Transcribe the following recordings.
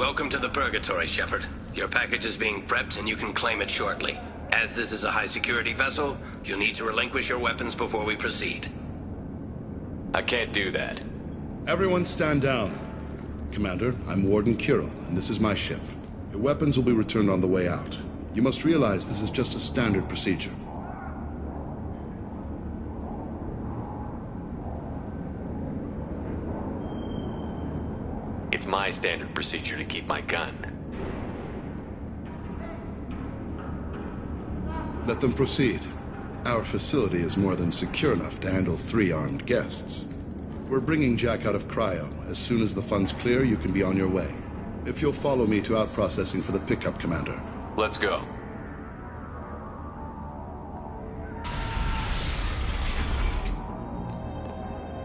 Welcome to the Purgatory, Shepard. Your package is being prepped and you can claim it shortly. As this is a high-security vessel, you'll need to relinquish your weapons before we proceed. I can't do that. Everyone stand down. Commander, I'm Warden Kirill, and this is my ship. Your weapons will be returned on the way out. You must realize this is just a standard procedure. It's my standard procedure to keep my gun. Let them proceed. Our facility is more than secure enough to handle 3 armed guests. We're bringing Jack out of cryo. As soon as the funds clear, you can be on your way. If you'll follow me to out-processing for the pickup, Commander. Let's go.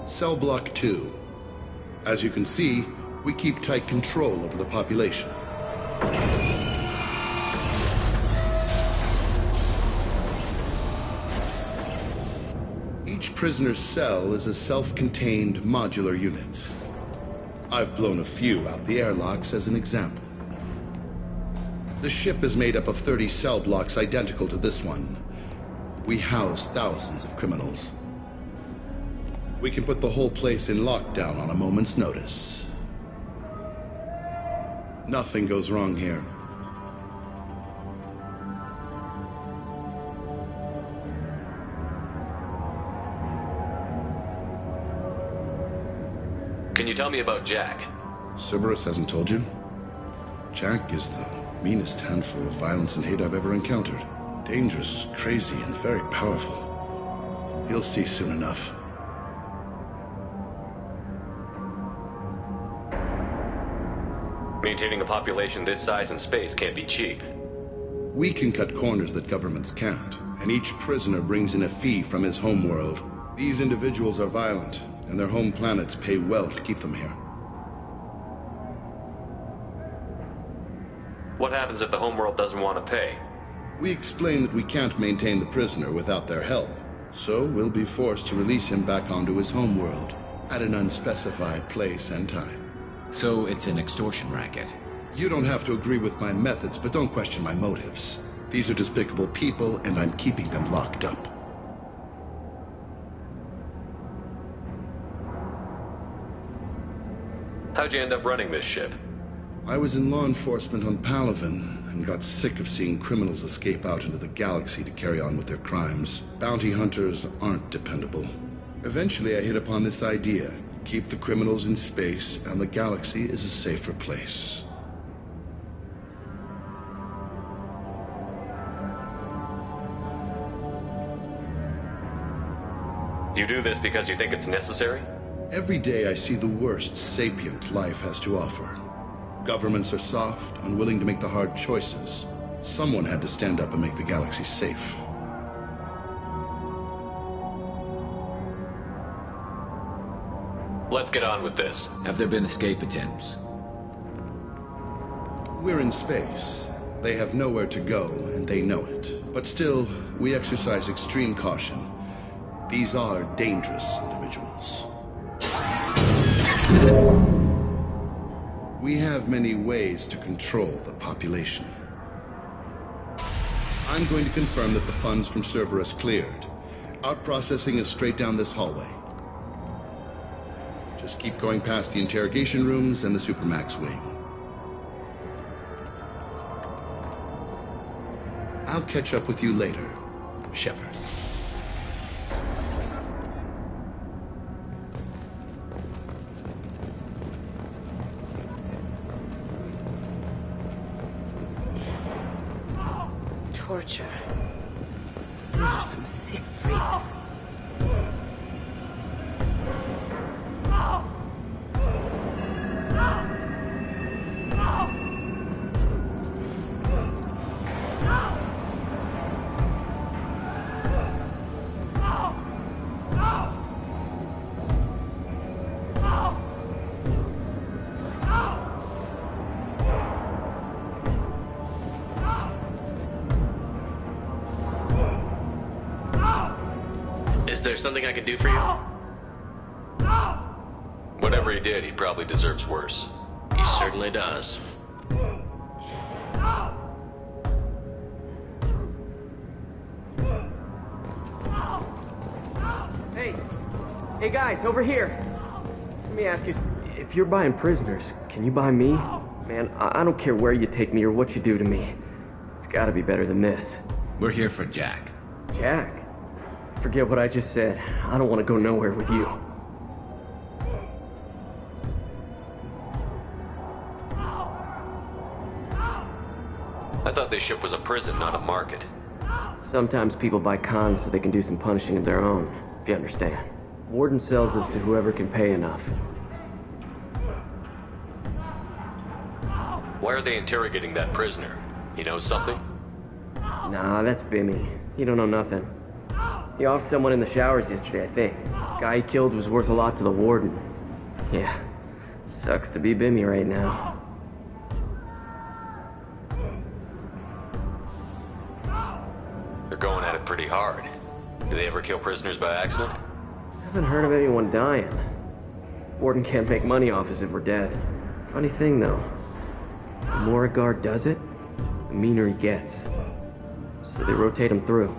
Cell Block 2. As you can see, we keep tight control over the population. Each prisoner's cell is a self-contained modular unit. I've blown a few out the airlocks as an example. The ship is made up of 30 cell blocks identical to this one. We house thousands of criminals. We can put the whole place in lockdown on a moment's notice. Nothing goes wrong here. Can you tell me about Jack? Cerberus hasn't told you? Jack is the meanest handful of violence and hate I've ever encountered. Dangerous, crazy, and very powerful. You'll see soon enough. Maintaining a population this size in space can't be cheap. We can cut corners that governments can't, and each prisoner brings in a fee from his homeworld. These individuals are violent, and their home planets pay well to keep them here. What happens if the homeworld doesn't want to pay? We explain that we can't maintain the prisoner without their help, so we'll be forced to release him back onto his homeworld at an unspecified place and time. So it's an extortion racket. You don't have to agree with my methods, but don't question my motives. These are despicable people, and I'm keeping them locked up. How'd you end up running this ship? I was in law enforcement on Palaven, and got sick of seeing criminals escape out into the galaxy to carry on with their crimes. Bounty hunters aren't dependable. Eventually I hit upon this idea. Keep the criminals in space, and the galaxy is a safer place. You do this because you think it's necessary? Every day I see the worst sapient life has to offer. Governments are soft, unwilling to make the hard choices. Someone had to stand up and make the galaxy safe. Let's get on with this. Have there been escape attempts? We're in space. They have nowhere to go, and they know it. But still, we exercise extreme caution. These are dangerous individuals. We have many ways to control the population. I'm going to confirm that the funds from Cerberus cleared. Out-processing is straight down this hallway. Just keep going past the interrogation rooms and the Supermax wing. I'll catch up with you later, Shepard. Torture. These are some sick freaks. Is there something I can do for you? Whatever he did, he probably deserves worse. He certainly does. Hey! Hey guys, over here! Let me ask you, if you're buying prisoners, can you buy me? Man, I don't care where you take me or what you do to me. It's gotta be better than this. We're here for Jack. Jack? Forget what I just said. I don't want to go nowhere with you. I thought this ship was a prison, not a market. Sometimes people buy cons so they can do some punishing of their own, if you understand. Warden sells us to whoever can pay enough. Why are they interrogating that prisoner? He knows something? Nah, that's Bimmy. He don't know nothing. He offed someone in the showers yesterday, I think. Guy he killed was worth a lot to the warden. Yeah, sucks to be Bimmy right now. They're going at it pretty hard. Do they ever kill prisoners by accident? Haven't heard of anyone dying. Warden can't make money off us if we're dead. Funny thing, though. The more a guard does it, the meaner he gets. So they rotate him through.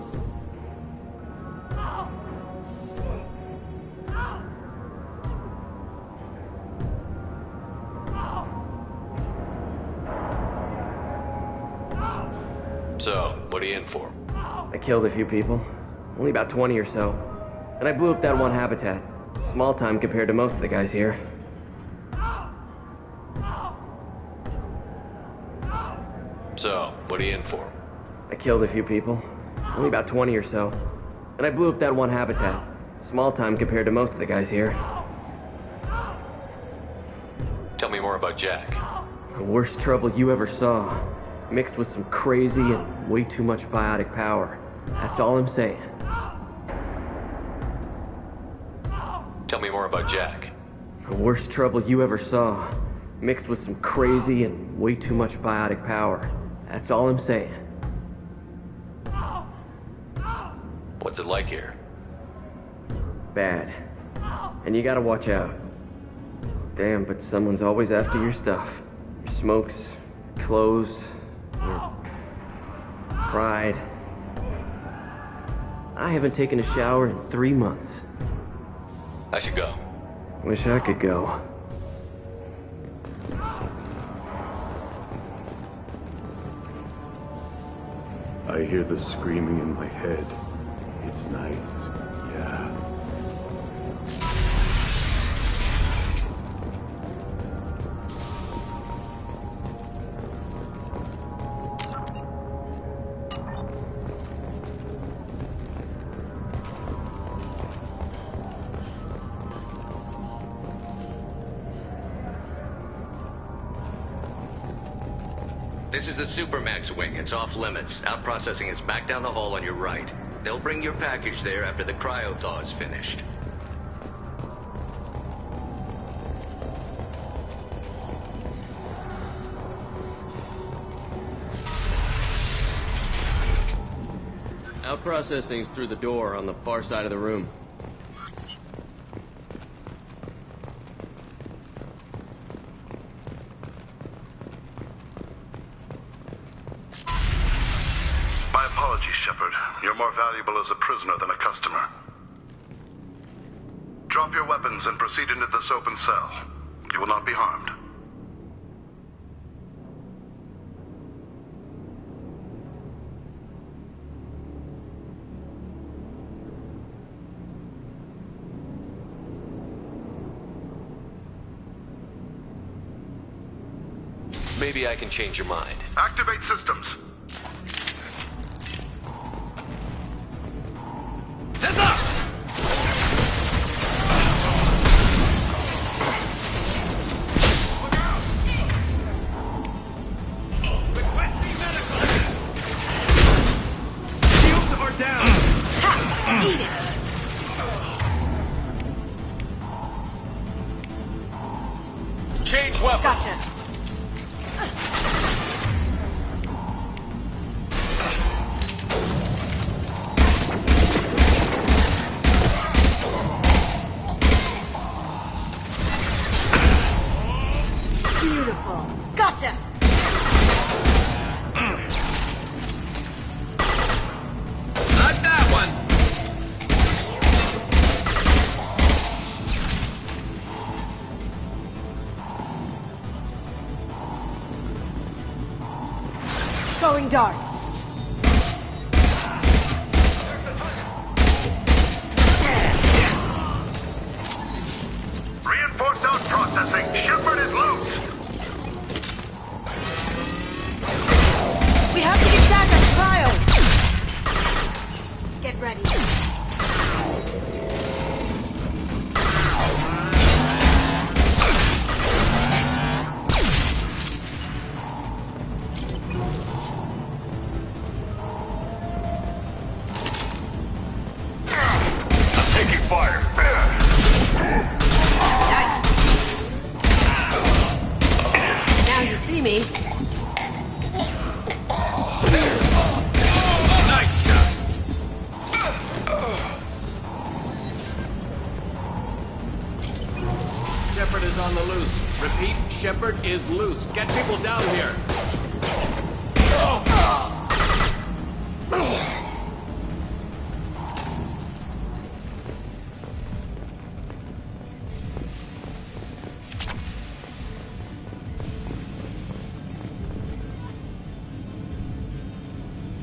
So, what are you in for? I killed a few people. Only about 20 or so. And I blew up that one habitat. Small time compared to most of the guys here. So, what are you in for? I killed a few people. Only about 20 or so. And I blew up that one habitat. Small time compared to most of the guys here. Tell me more about Jack. The worst trouble you ever saw. Mixed with some crazy and way too much biotic power. That's all I'm saying. Tell me more about Jack. The worst trouble you ever saw. Mixed with some crazy and way too much biotic power. That's all I'm saying. What's it like here? Bad. And you gotta watch out. Damn, but someone's always after your stuff. Your smokes, your clothes, your pride. I haven't taken a shower in 3 months. I should go. Wish I could go. I hear the screaming in my head. It's nice, yeah. This is the Supermax wing. It's off limits. Out processing is back down the hall on your right. They'll bring your package there after the cryo-thaw is finished. Out processing's through the door on the far side of the room. My apologies, Shepard. You're more valuable as a prisoner than a customer. Drop your weapons and proceed into this open cell. You will not be harmed. Maybe I can change your mind. Activate systems. Change weapon! Gotcha. Beautiful. Gotcha. Not that one! Going dark. Reinforce those processing. Shepard is loose. We have to get back at cryo. Get ready. Taking fire. Now you see me. Nice shot. Shepard is on the loose. Repeat, Shepard is loose. Get people down here.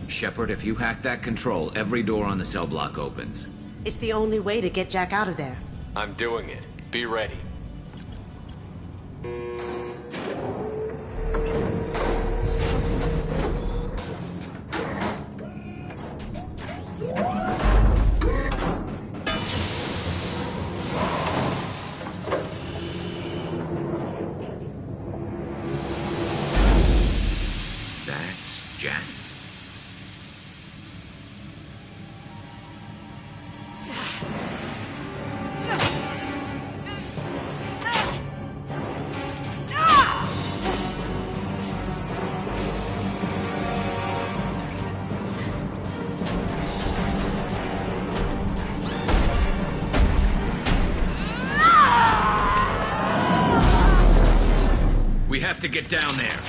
Shepard, if you hack that control, every door on the cell block opens. It's the only way to get Jack out of there. I'm doing it. Be ready. That's Jack. We have to get down there.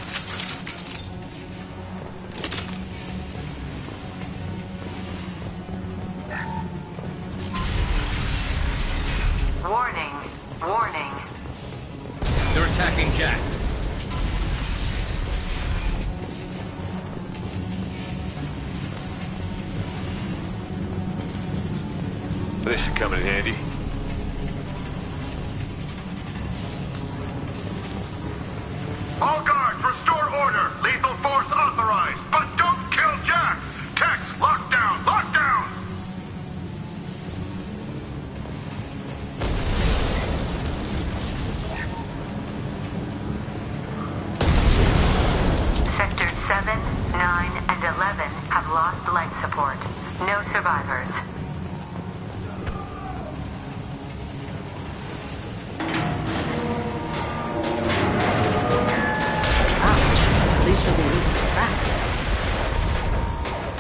Warning. Warning. They're attacking Jack. This should come in handy. All guards, restore order. Lethal force authorized, but don't kill Jack. Tex, lockdown, lockdown. Sectors 7, 9, and 11 have lost life support. No survivors. At least you'll be easy to track.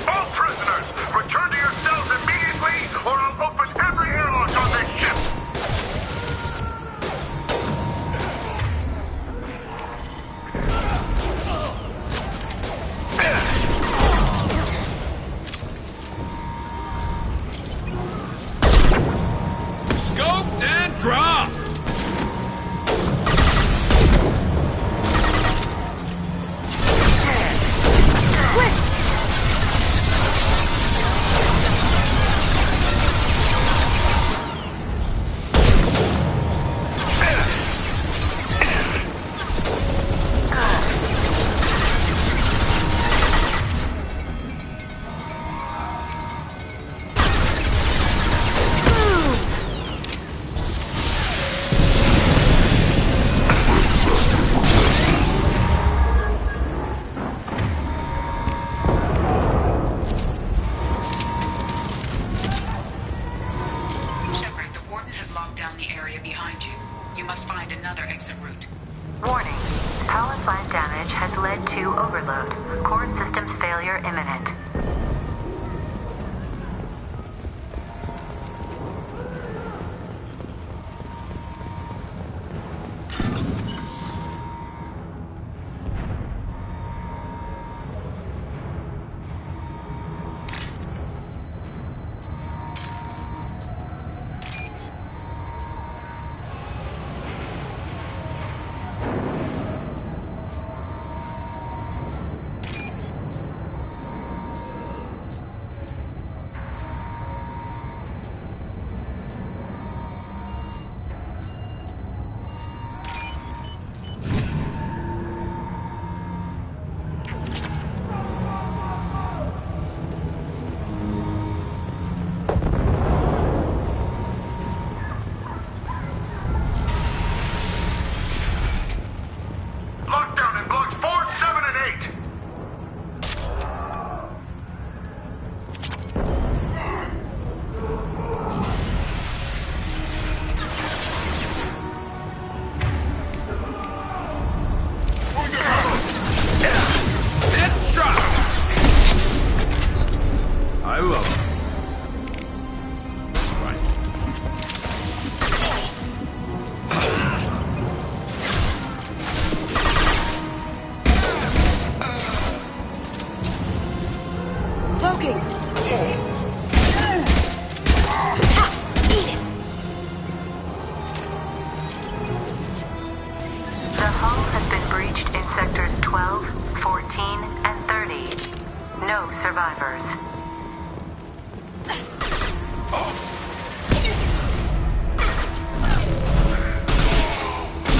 All prisoners, return to your cells immediately, or I'll open every airlock on this ship. Scoped and dropped. Shepard, the Warden has locked down the area behind you. You must find another exit route. Warning. Power plant damage has led to overload. Core systems failure imminent. I love it. Cloaking! Eat it! The hull has been breached in sectors 12, 14, and 30. No survivors.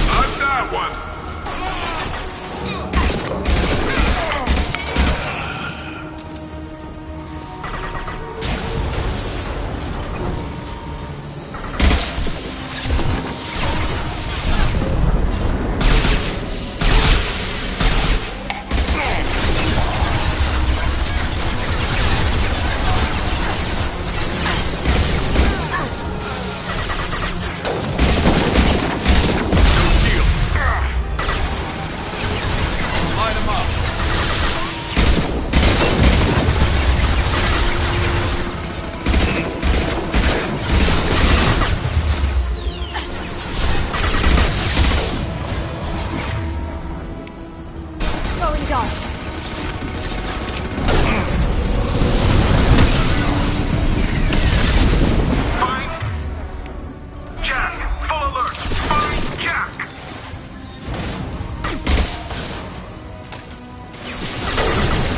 I've got one! Going dark. Find Jack! Full alert! Find Jack!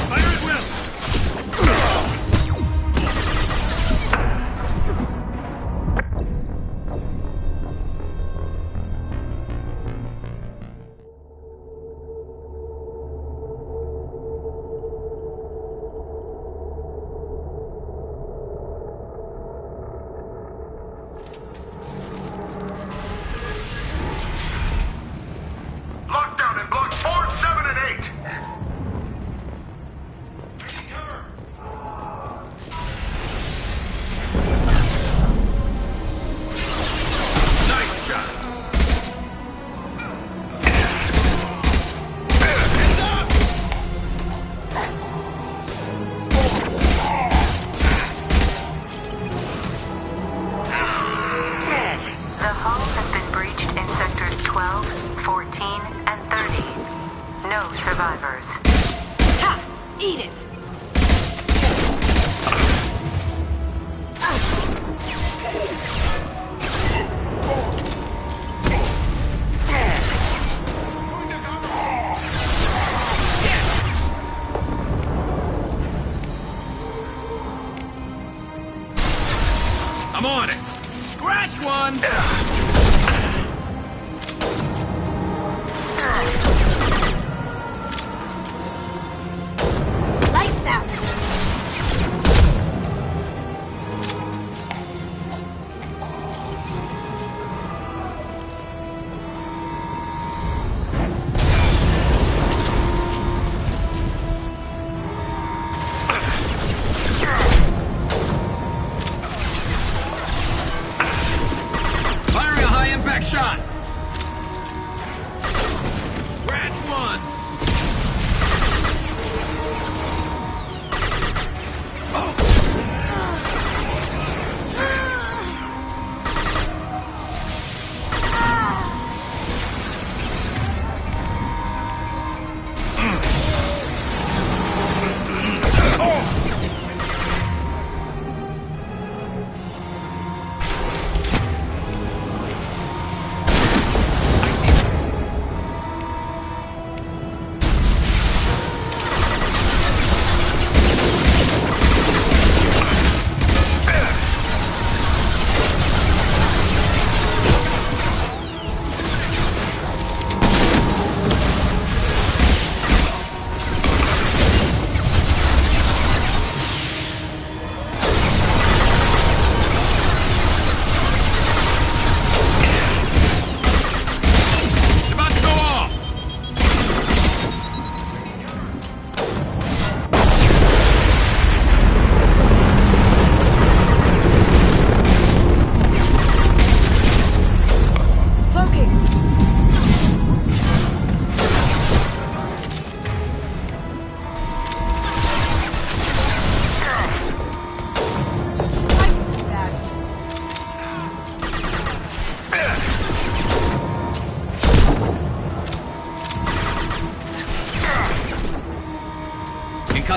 Fire at will! Lockdown in blocks 4, 7, and 8! Nice shot! The hull has been breached in sectors 12, 14, and 30. No survivors. Ha! Eat it! I'm on it. Scratch one. Lights out! Fire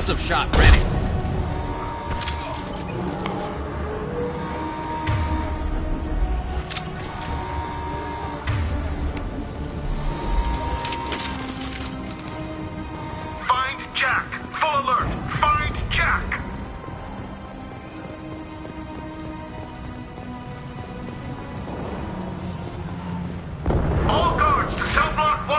Concussive shot ready. Find Jack! Full alert! Find Jack! All guards to cell block 1!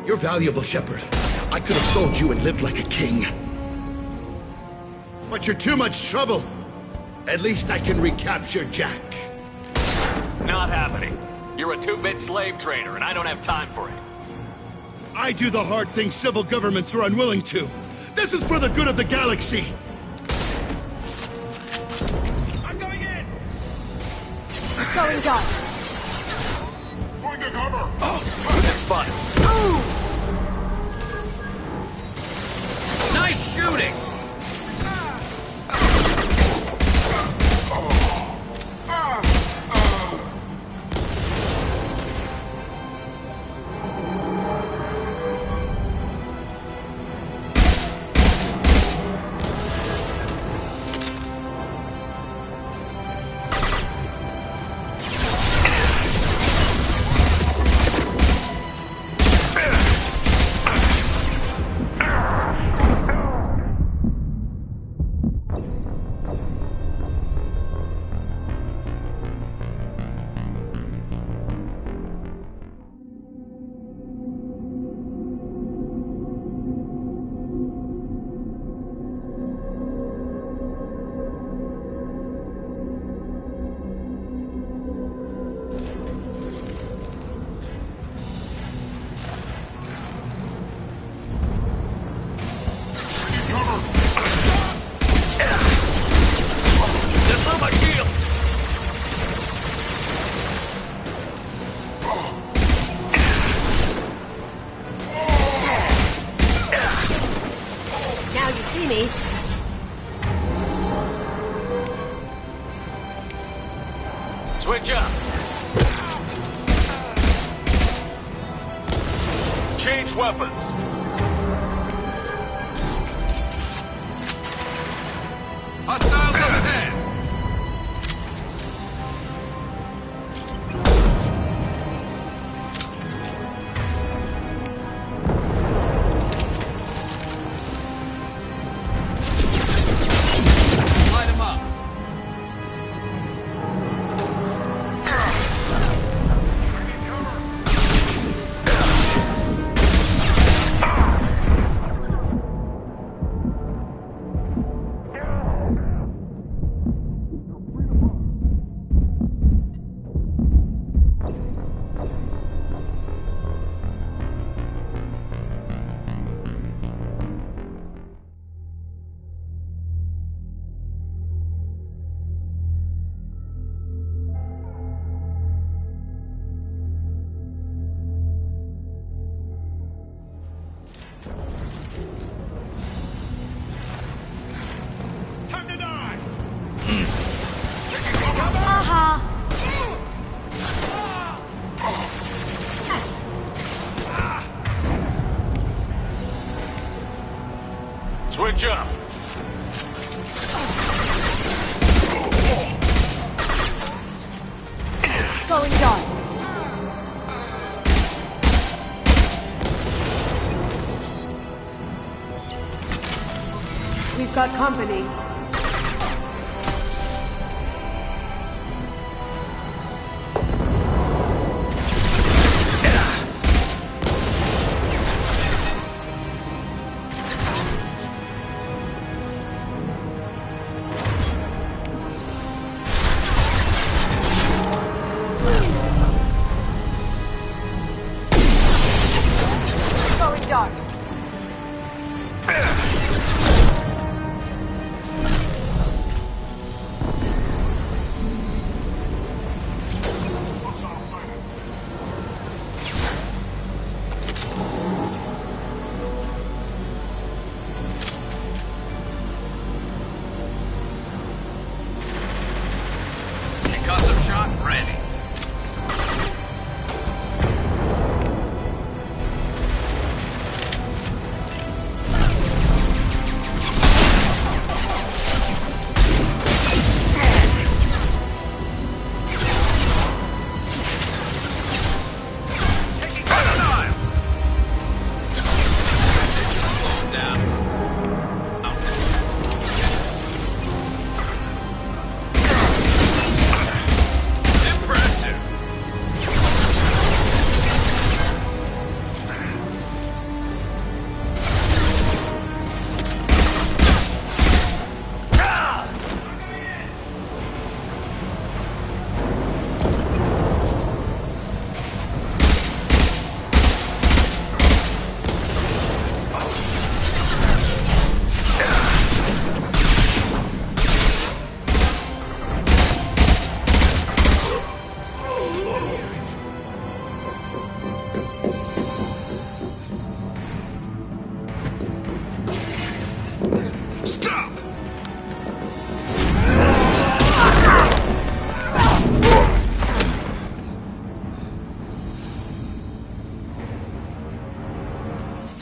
You're valuable, Shepard. I could have sold you and lived like a king. But you're too much trouble. At least I can recapture Jack. Not happening. You're a two-bit slave trader, and I don't have time for it. I do the hard things civil governments are unwilling to. This is for the good of the galaxy. I'm going in! Going dark. Going to cover! Next spot. Nice shooting! Now you see me. Switch up. Change weapons. Hostiles up ahead! Light 'em up. Time to die! Aha! Switch up. Going dark. We've got company. Going dark.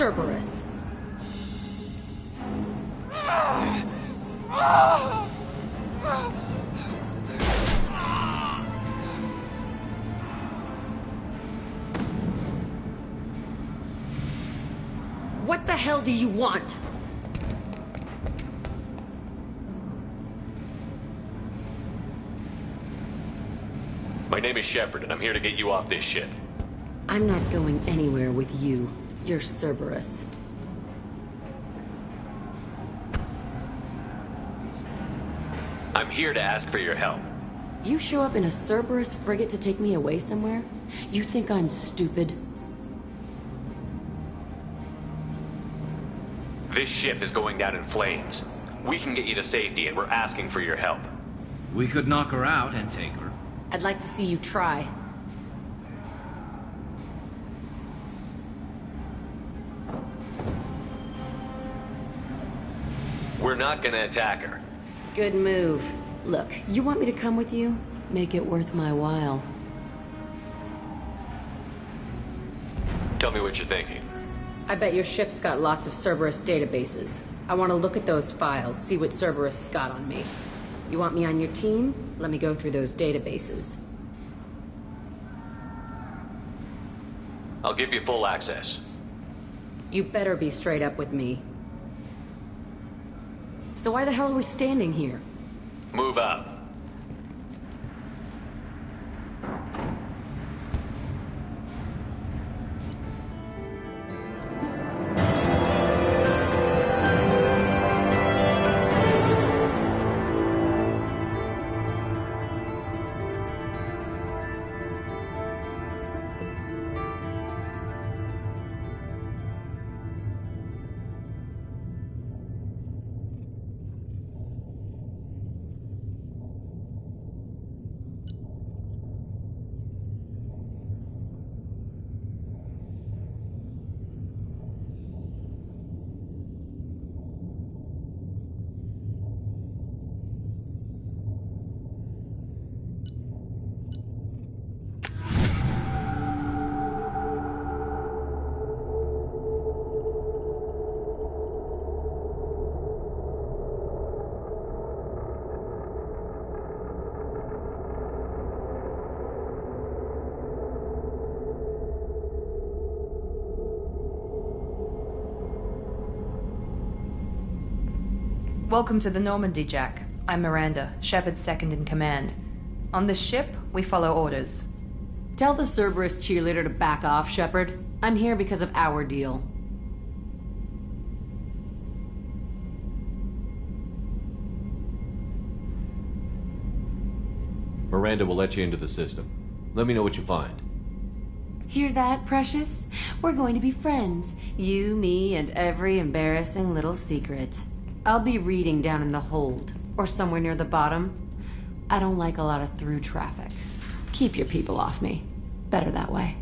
Cerberus. What the hell do you want? My name is Shepard, and I'm here to get you off this ship. I'm not going anywhere with you. You're Cerberus. I'm here to ask for your help. You show up in a Cerberus frigate to take me away somewhere? You think I'm stupid? This ship is going down in flames. We can get you to safety, and we're asking for your help. We could knock her out and take her. I'd like to see you try. We're not gonna attack her. Good move. Look, you want me to come with you? Make it worth my while. Tell me what you're thinking. I bet your ship's got lots of Cerberus databases. I want to look at those files, see what Cerberus has got on me. You want me on your team? Let me go through those databases. I'll give you full access. You better be straight up with me. So why the hell are we standing here? Move out. Welcome to the Normandy, Jack. I'm Miranda, Shepard's second in command. On this ship, we follow orders. Tell the Cerberus cheerleader to back off, Shepard. I'm here because of our deal. Miranda will let you into the system. Let me know what you find. Hear that, Precious? We're going to be friends. You, me, and every embarrassing little secret. I'll be reading down in the hold, or somewhere near the bottom. I don't like a lot of through traffic. Keep your people off me. Better that way.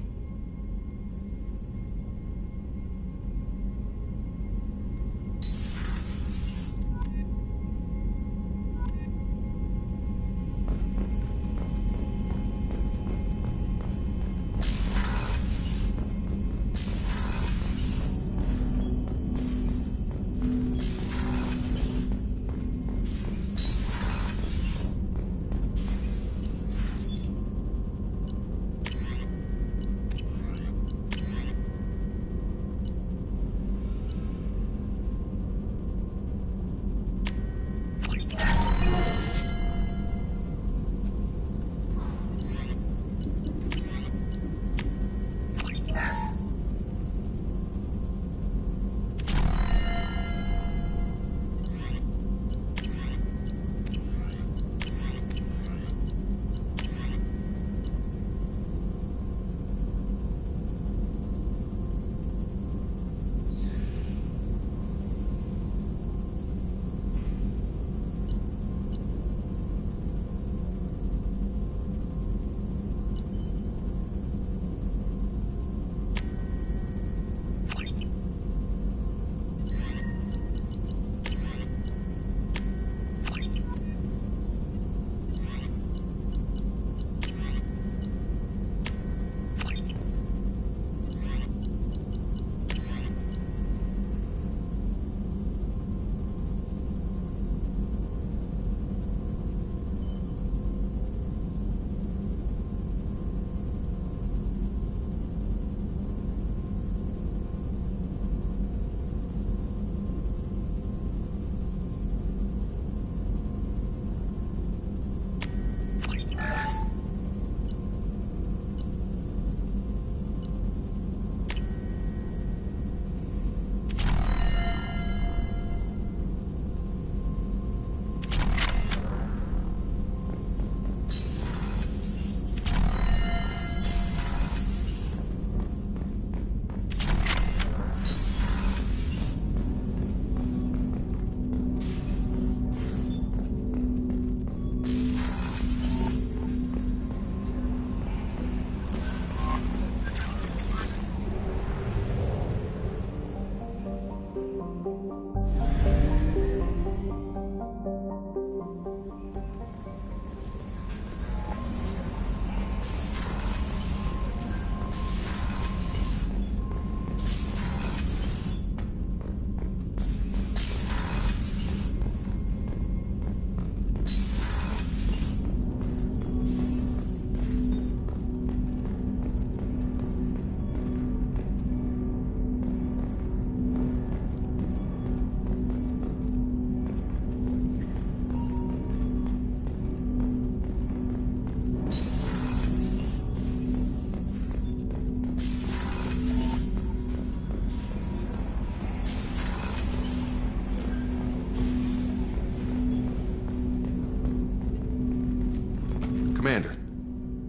Commander,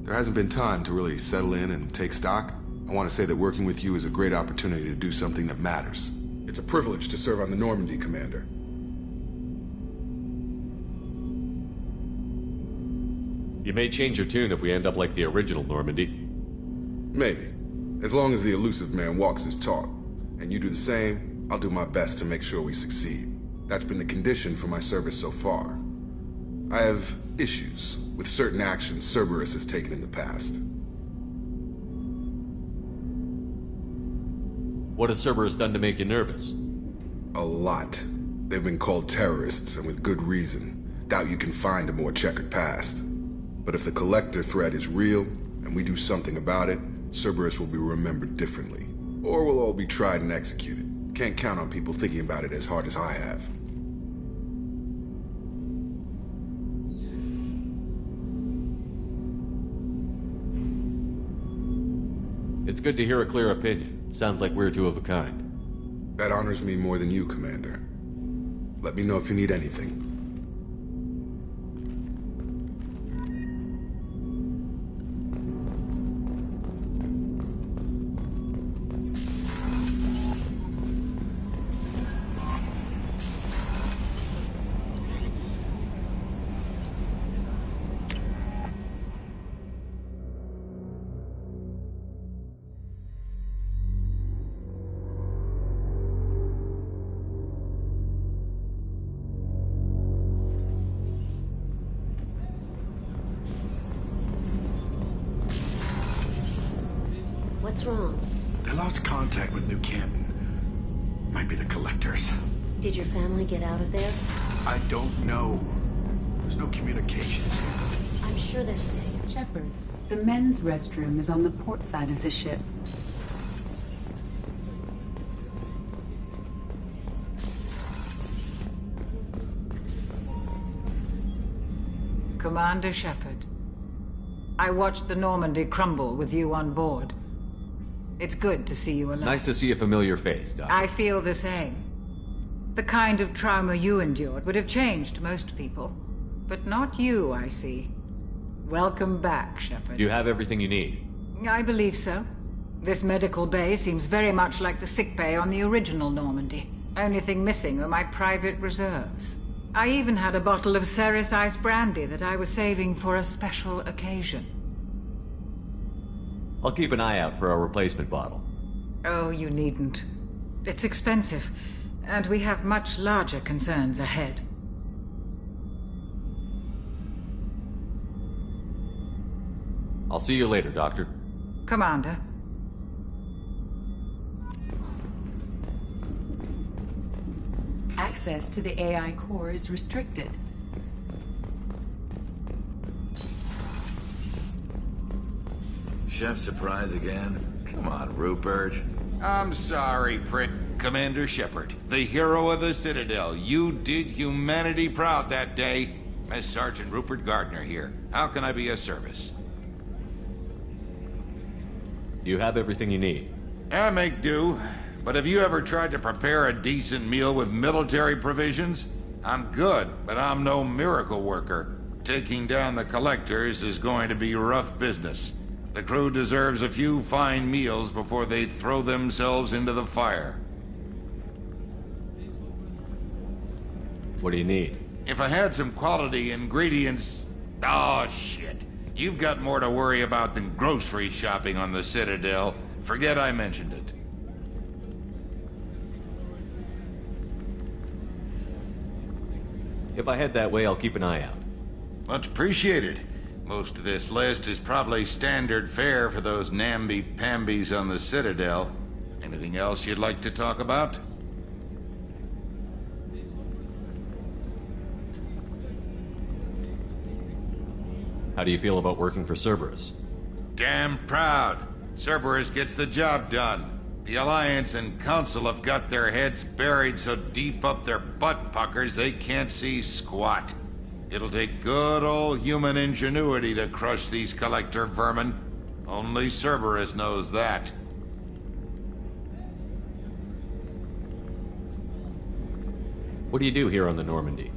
there hasn't been time to really settle in and take stock. I want to say that working with you is a great opportunity to do something that matters. It's a privilege to serve on the Normandy, Commander. You may change your tune if we end up like the original Normandy. Maybe. As long as the elusive man walks his talk, and you do the same, I'll do my best to make sure we succeed. That's been the condition for my service so far. I have issues with certain actions Cerberus has taken in the past. What has Cerberus done to make you nervous? A lot. They've been called terrorists, and with good reason. Doubt you can find a more checkered past. But if the Collector threat is real, and we do something about it, Cerberus will be remembered differently. Or we'll all be tried and executed. Can't count on people thinking about it as hard as I have. It's good to hear a clear opinion. Sounds like we're two of a kind. That honors me more than you, Commander. Let me know if you need anything. What's wrong? They lost contact with New Canton. Might be the Collectors. Did your family get out of there? I don't know. There's no communications here. I'm sure they're safe. Shepard, the men's restroom is on the port side of the ship. Commander Shepard, I watched the Normandy crumble with you on board. It's good to see you alive. Nice to see a familiar face, Doc. I feel the same. The kind of trauma you endured would have changed most people. But not you, I see. Welcome back, Shepard. You have everything you need. I believe so. This medical bay seems very much like the sick bay on the original Normandy. Only thing missing were my private reserves. I even had a bottle of Ceres Ice brandy that I was saving for a special occasion. I'll keep an eye out for a replacement bottle. Oh, you needn't. It's expensive, and we have much larger concerns ahead. I'll see you later, Doctor. Commander. Access to the AI core is restricted. Chef surprise again? Come on, Rupert. I'm sorry, prick. Commander Shepard, the hero of the Citadel. You did humanity proud that day. Mess Sergeant Rupert Gardner here. How can I be of service? You have everything you need. I make do. But have you ever tried to prepare a decent meal with military provisions? I'm good, but I'm no miracle worker. Taking down the Collectors is going to be rough business. The crew deserves a few fine meals before they throw themselves into the fire. What do you need? If I had some quality ingredients... Oh, shit. You've got more to worry about than grocery shopping on the Citadel. Forget I mentioned it. If I head that way, I'll keep an eye out. Much appreciated. Most of this list is probably standard fare for those namby-pambies on the Citadel. Anything else you'd like to talk about? How do you feel about working for Cerberus? Damn proud. Cerberus gets the job done. The Alliance and Council have got their heads buried so deep up their butt puckers they can't see squat. It'll take good old human ingenuity to crush these Collector vermin. Only Cerberus knows that. What do you do here on the Normandy?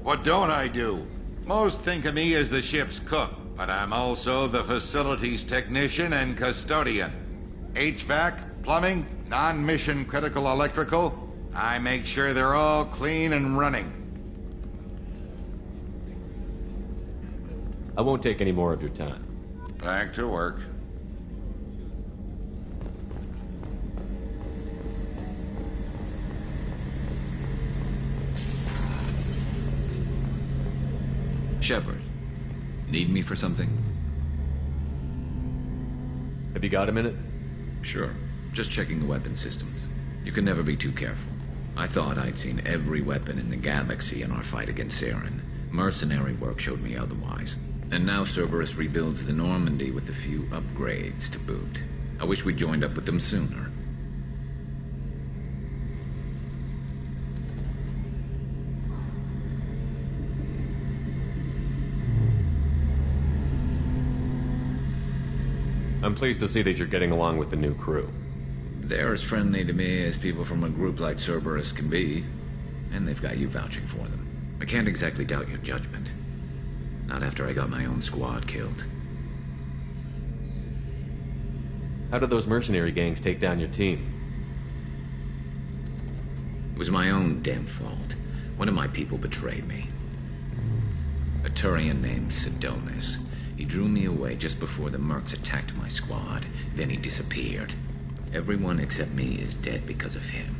What don't I do? Most think of me as the ship's cook, but I'm also the facilities technician and custodian. HVAC, plumbing, non-mission critical electrical. I make sure they're all clean and running. I won't take any more of your time. Back to work. Shepard, need me for something? Have you got a minute? Sure. Just checking the weapon systems. You can never be too careful. I thought I'd seen every weapon in the galaxy in our fight against Saren. Mercenary work showed me otherwise. And now Cerberus rebuilds the Normandy with a few upgrades to boot. I wish we'd joined up with them sooner. I'm pleased to see that you're getting along with the new crew. They're as friendly to me as people from a group like Cerberus can be. And they've got you vouching for them. I can't exactly doubt your judgment. Not after I got my own squad killed. How did those mercenary gangs take down your team? It was my own damn fault. One of my people betrayed me. A Turian named Sidonis. He drew me away just before the mercs attacked my squad. Then he disappeared. Everyone except me is dead because of him.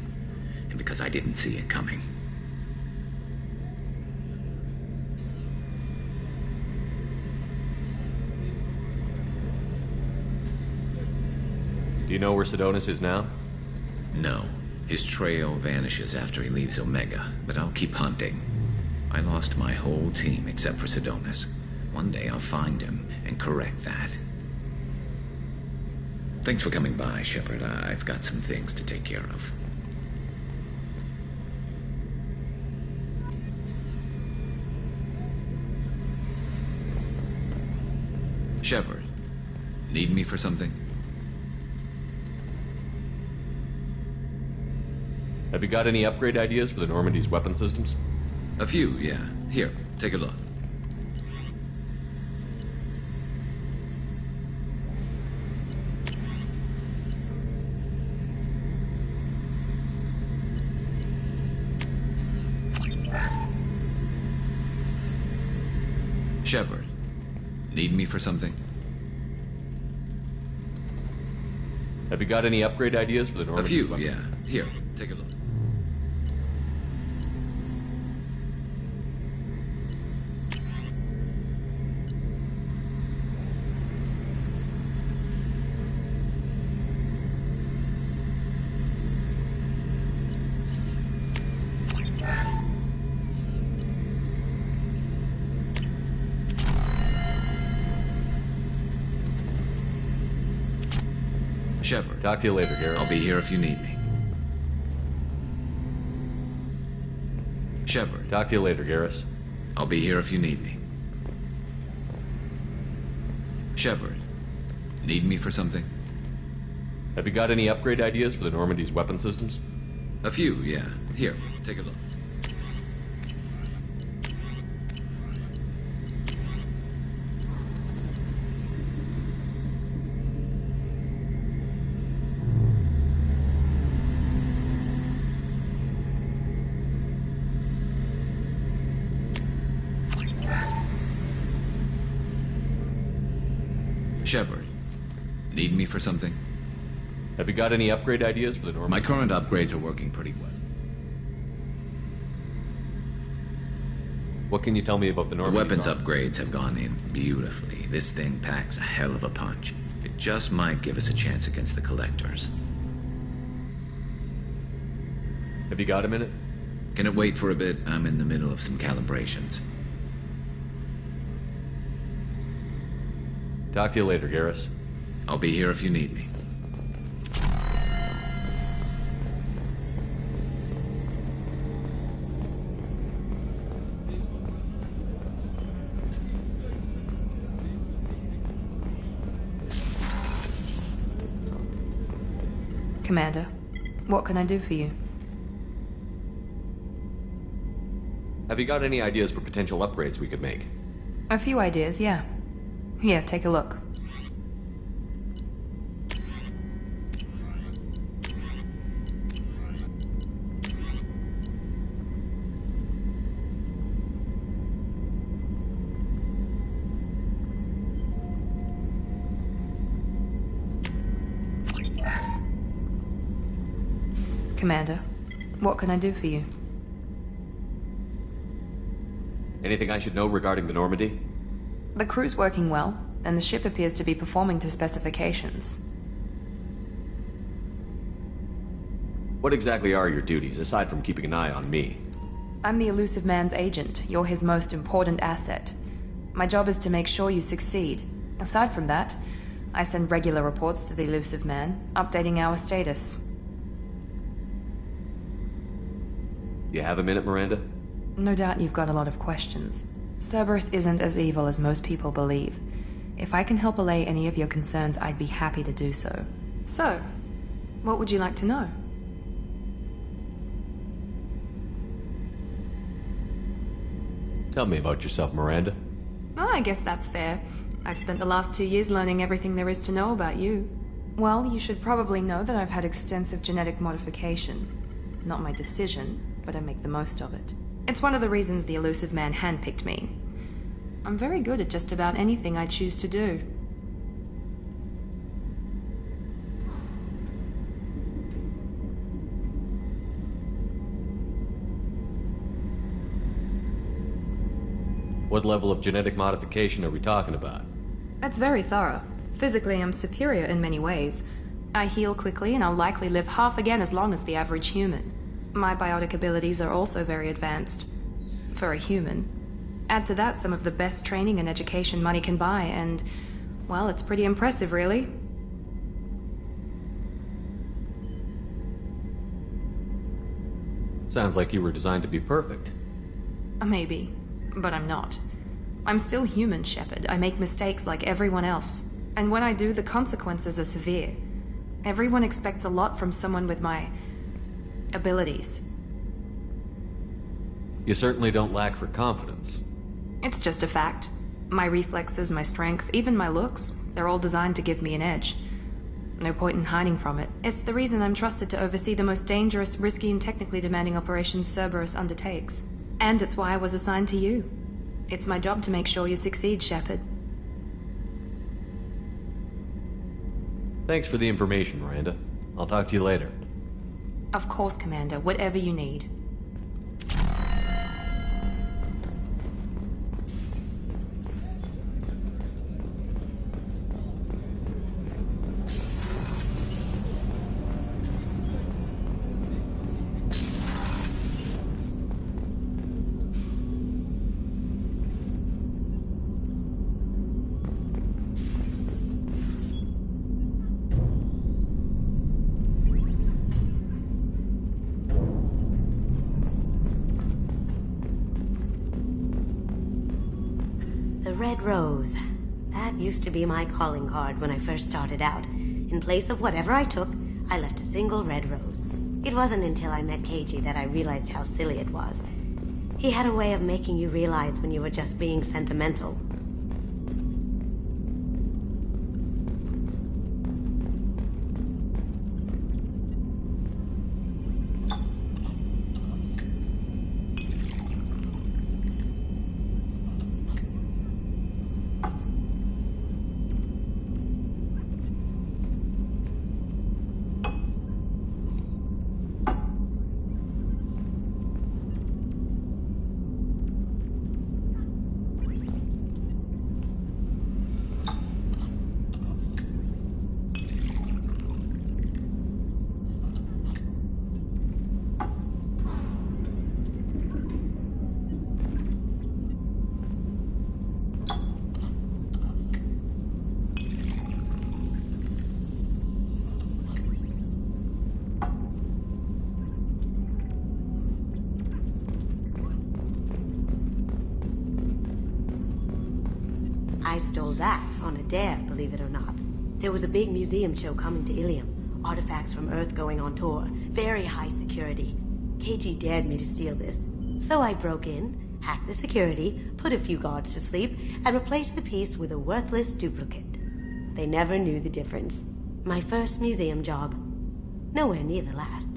And because I didn't see it coming. Do you know where Sidonis is now? No. His trail vanishes after he leaves Omega, but I'll keep hunting. I lost my whole team except for Sidonis. One day I'll find him and correct that. Thanks for coming by, Shepard. I've got some things to take care of. Shepard, need me for something? Have you got any upgrade ideas for the Normandy's weapon systems? A few, yeah. Here, take a look. Shepard, need me for something? Have you got any upgrade ideas for the Normandy's A few, weapon? yeah. Here, take a look. Shepard. Talk to you later, Garrus. I'll be here if you need me. Shepard. Talk to you later, Garrus. I'll be here if you need me. Shepard. Need me for something? Have you got any upgrade ideas for the Normandy's weapon systems? A few, yeah. Here, take a look. Shepard, need me for something? Have you got any upgrade ideas for the Normandy? My current upgrades are working pretty well. What can you tell me about the The Normandy? weapons upgrades have gone in beautifully. This thing packs a hell of a punch. It just might give us a chance against the Collectors. Have you got a minute? Can it wait for a bit? I'm in the middle of some calibrations. Talk to you later, Garrus. I'll be here if you need me. Commander, what can I do for you? Have you got any ideas for potential upgrades we could make? A few ideas, yeah. Here, take a look. Commander, what can I do for you? Anything I should know regarding the Normandy? The crew's working well, and the ship appears to be performing to specifications. What exactly are your duties, aside from keeping an eye on me? I'm the elusive man's agent. You're his most important asset. My job is to make sure you succeed. Aside from that, I send regular reports to the elusive man, updating our status. You have a minute, Miranda? No doubt you've got a lot of questions. Cerberus isn't as evil as most people believe. If I can help allay any of your concerns, I'd be happy to do so. So, what would you like to know? Tell me about yourself, Miranda. Oh, I guess that's fair. I've spent the last 2 years learning everything there is to know about you. Well, you should probably know that I've had extensive genetic modification. Not my decision, but I make the most of it. It's one of the reasons the elusive man handpicked me. I'm very good at just about anything I choose to do. What level of genetic modification are we talking about? That's very thorough. Physically, I'm superior in many ways. I heal quickly, and I'll likely live half again as long as the average human. My biotic abilities are also very advanced. For a human. Add to that some of the best training and education money can buy, and, well, it's pretty impressive, really. Sounds like you were designed to be perfect. Maybe, but I'm not. I'm still human, Shepard. I make mistakes like everyone else. And when I do, the consequences are severe. Everyone expects a lot from someone with my abilities. You certainly don't lack for confidence. It's just a fact. My reflexes, my strength, even my looks, they're all designed to give me an edge. No point in hiding from it. It's the reason I'm trusted to oversee the most dangerous, risky, and technically demanding operations Cerberus undertakes. And it's why I was assigned to you. It's my job to make sure you succeed, Shepard. Thanks for the information, Miranda. I'll talk to you later. Of course, Commander. Whatever you need. Red Rose. That used to be my calling card when I first started out. In place of whatever I took, I left a single red rose. It wasn't until I met KG that I realized how silly it was. He had a way of making you realize when you were just being sentimental. I stole that on a dare, believe it or not. There was a big museum show coming to Ilium. Artifacts from Earth going on tour. Very high security. KG dared me to steal this. So I broke in hack the security, put a few guards to sleep, and replace the piece with a worthless duplicate. They never knew the difference. My first museum job. Nowhere near the last.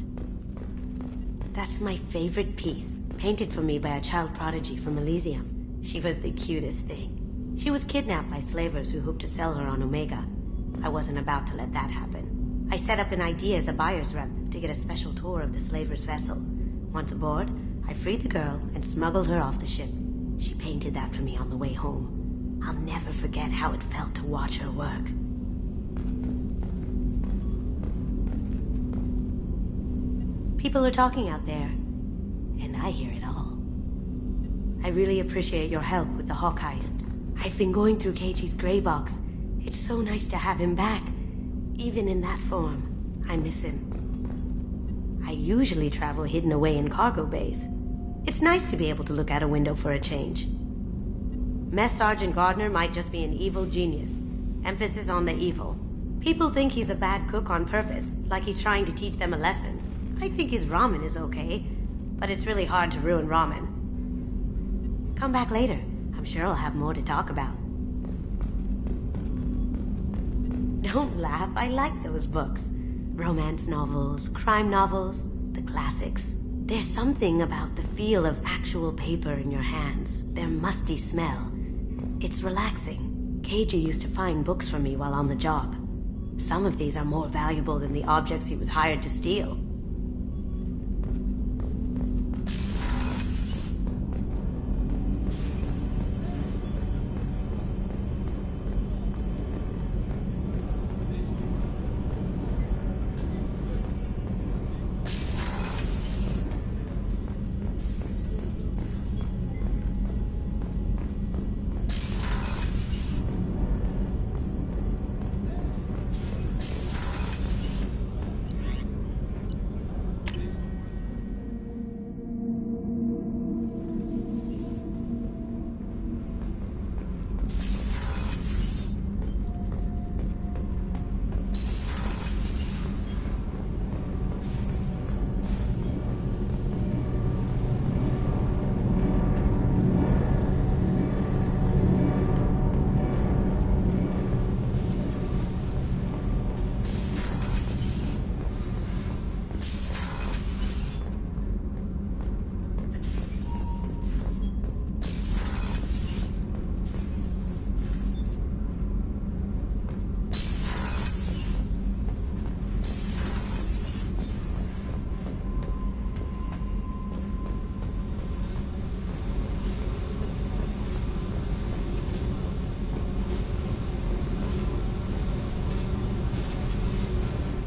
That's my favorite piece, painted for me by a child prodigy from Elysium. She was the cutest thing. She was kidnapped by slavers who hoped to sell her on Omega. I wasn't about to let that happen. I set up an idea as a buyer's rep to get a special tour of the slaver's vessel. Once aboard, I freed the girl and smuggled her off the ship. She painted that for me on the way home. I'll never forget how it felt to watch her work. People are talking out there, and I hear it all. I really appreciate your help with the Hawk heist. I've been going through Keiichi's gray box. It's so nice to have him back, even in that form. I miss him. I usually travel hidden away in cargo bays. It's nice to be able to look out a window for a change. Mess Sergeant Gardner might just be an evil genius. Emphasis on the evil. People think he's a bad cook on purpose, like he's trying to teach them a lesson. I think his ramen is okay, but it's really hard to ruin ramen. Come back later. I'm sure I'll have more to talk about. Don't laugh, I like those books. Romance novels, crime novels, the classics. There's something about the feel of actual paper in your hands, their musty smell. It's relaxing. Keiichi used to find books for me while on the job. Some of these are more valuable than the objects he was hired to steal.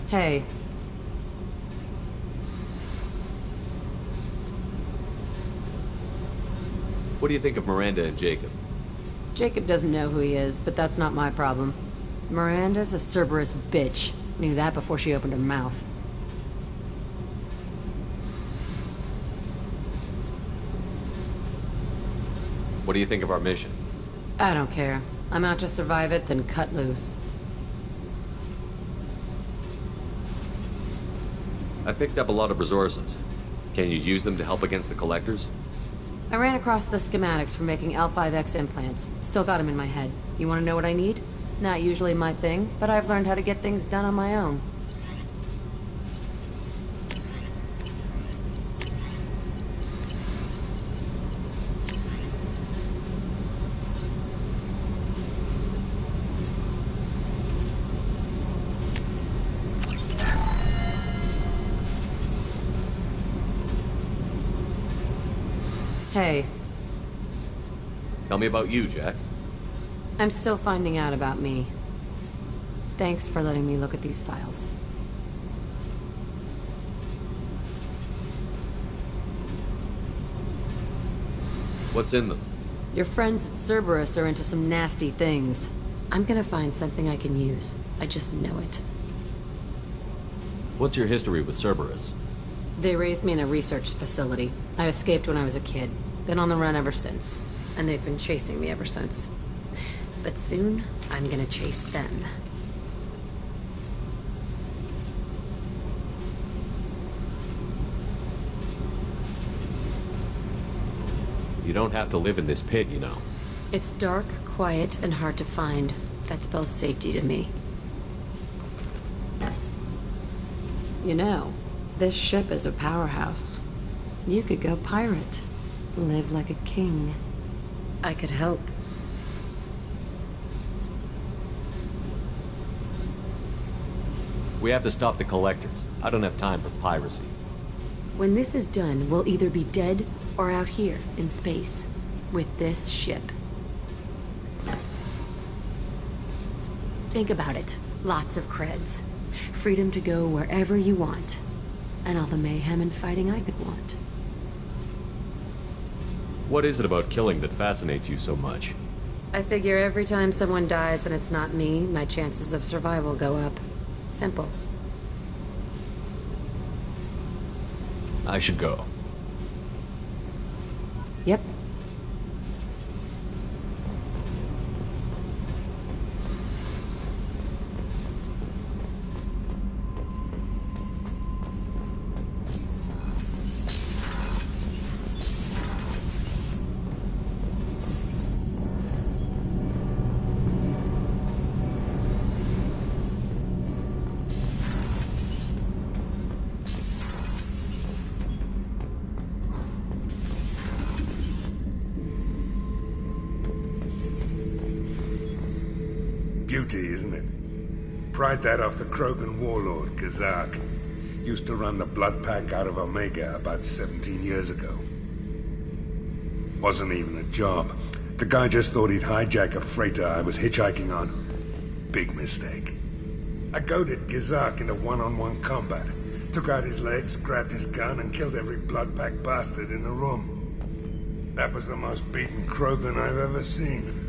Hey. What do you think of Miranda and Jacob? Jacob doesn't know who he is, but that's not my problem. Miranda's a Cerberus bitch. Knew that before she opened her mouth. What do you think of our mission? I don't care. I'm out to survive it, then cut loose. I picked up a lot of resources. Can you use them to help against the Collectors? I ran across the schematics for making L5X implants. Still got them in my head. You want to know what I need? Not usually my thing, but I've learned how to get things done on my own. Hey. Tell me about you, Jack. I'm still finding out about me. Thanks for letting me look at these files. What's in them? Your friends at Cerberus are into some nasty things. I'm gonna find something I can use. I just know it. What's your history with Cerberus? They raised me in a research facility. I escaped when I was a kid. Been on the run ever since. And they've been chasing me ever since. But soon, I'm gonna chase them. You don't have to live in this pit, you know. It's dark, quiet, and hard to find. That spells safety to me. You know, this ship is a powerhouse. You could go pirate. Live like a king. I could help. We have to stop the collectors. I don't have time for piracy. When this is done, we'll either be dead or out here in space with this ship. Think about it. Lots of creds. Freedom to go wherever you want. And all the mayhem and fighting I could want. What is it about killing that fascinates you so much? I figure every time someone dies and it's not me, my chances of survival go up. Simple. I should go. Yep. Beauty, isn't it? Pried that off the Krogan warlord, Gazak. Used to run the blood pack out of Omega about 17 years ago. Wasn't even a job. The guy just thought he'd hijack a freighter I was hitchhiking on. Big mistake. I goaded Gazak into one-on-one combat. Took out his legs, grabbed his gun, and killed every blood pack bastard in the room. That was the most beaten Krogan I've ever seen.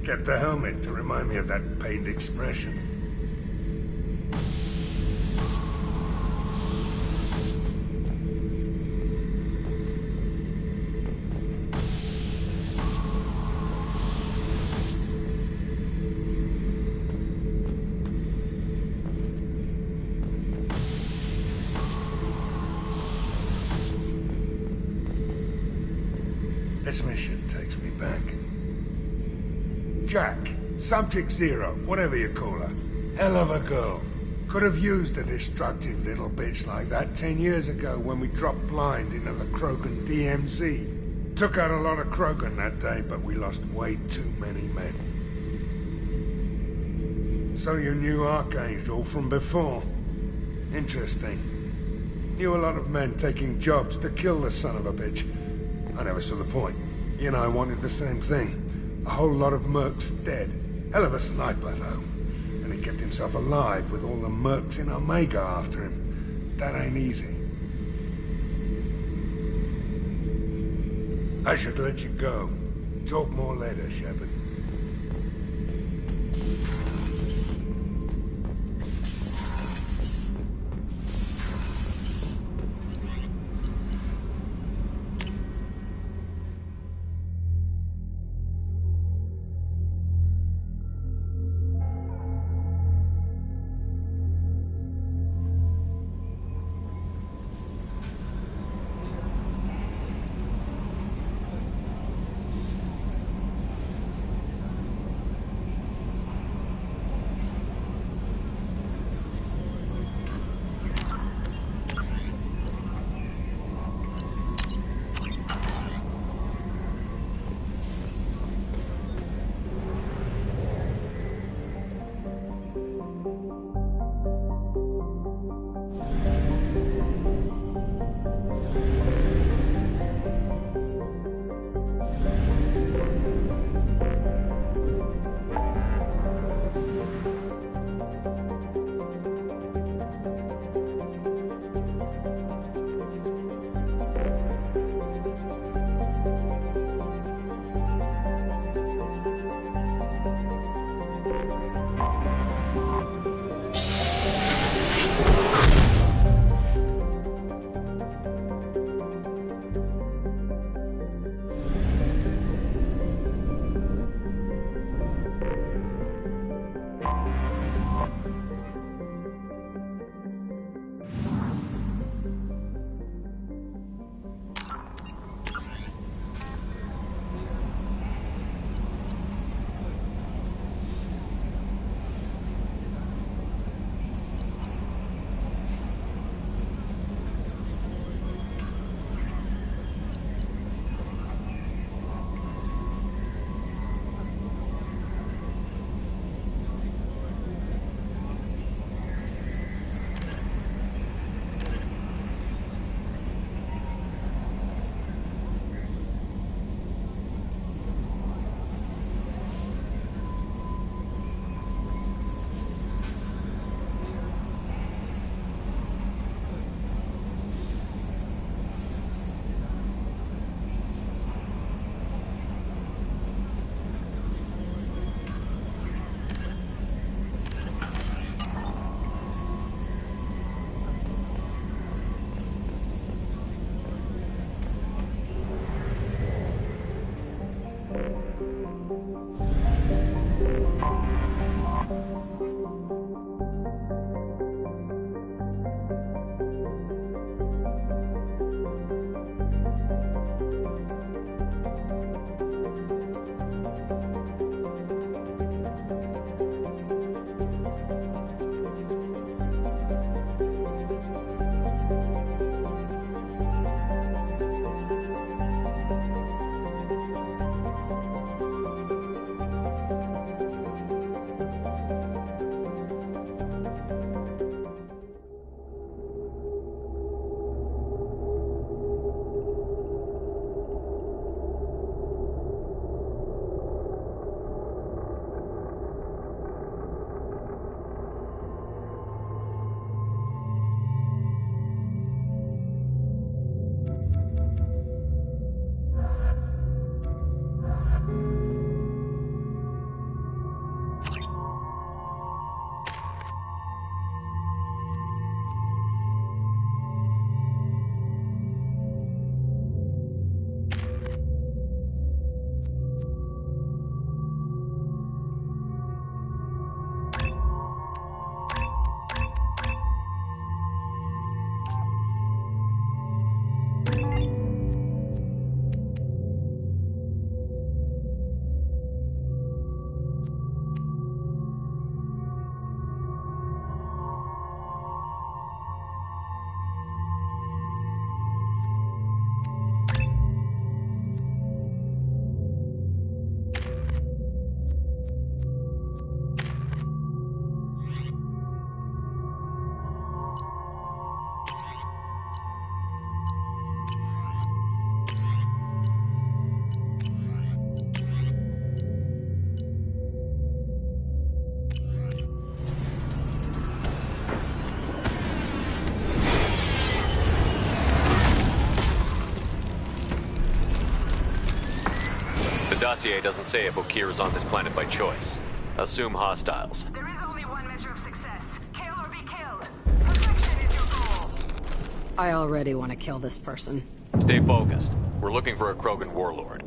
Kept a helmet to remind me of that pained expression. This mission takes me back. Jack, Subject Zero, whatever you call her. Hell of a girl. Could have used a destructive little bitch like that 10 years ago when we dropped blind into the Krogan DMZ. Took out a lot of Krogan that day, but we lost way too many men. So you knew Archangel from before? Interesting. Knew a lot of men taking jobs to kill the son of a bitch. I never saw the point. He and I wanted the same thing. A whole lot of mercs dead. Hell of a sniper, though. And he kept himself alive with all the mercs in Omega after him. That ain't easy. I should let you go. Talk more later, Shepard. dossier doesn't say if Okir is on this planet by choice. Assume hostiles. There is only one measure of success. Kill or be killed. Perfection is your goal. I already want to kill this person. Stay focused. We're looking for a Krogan warlord.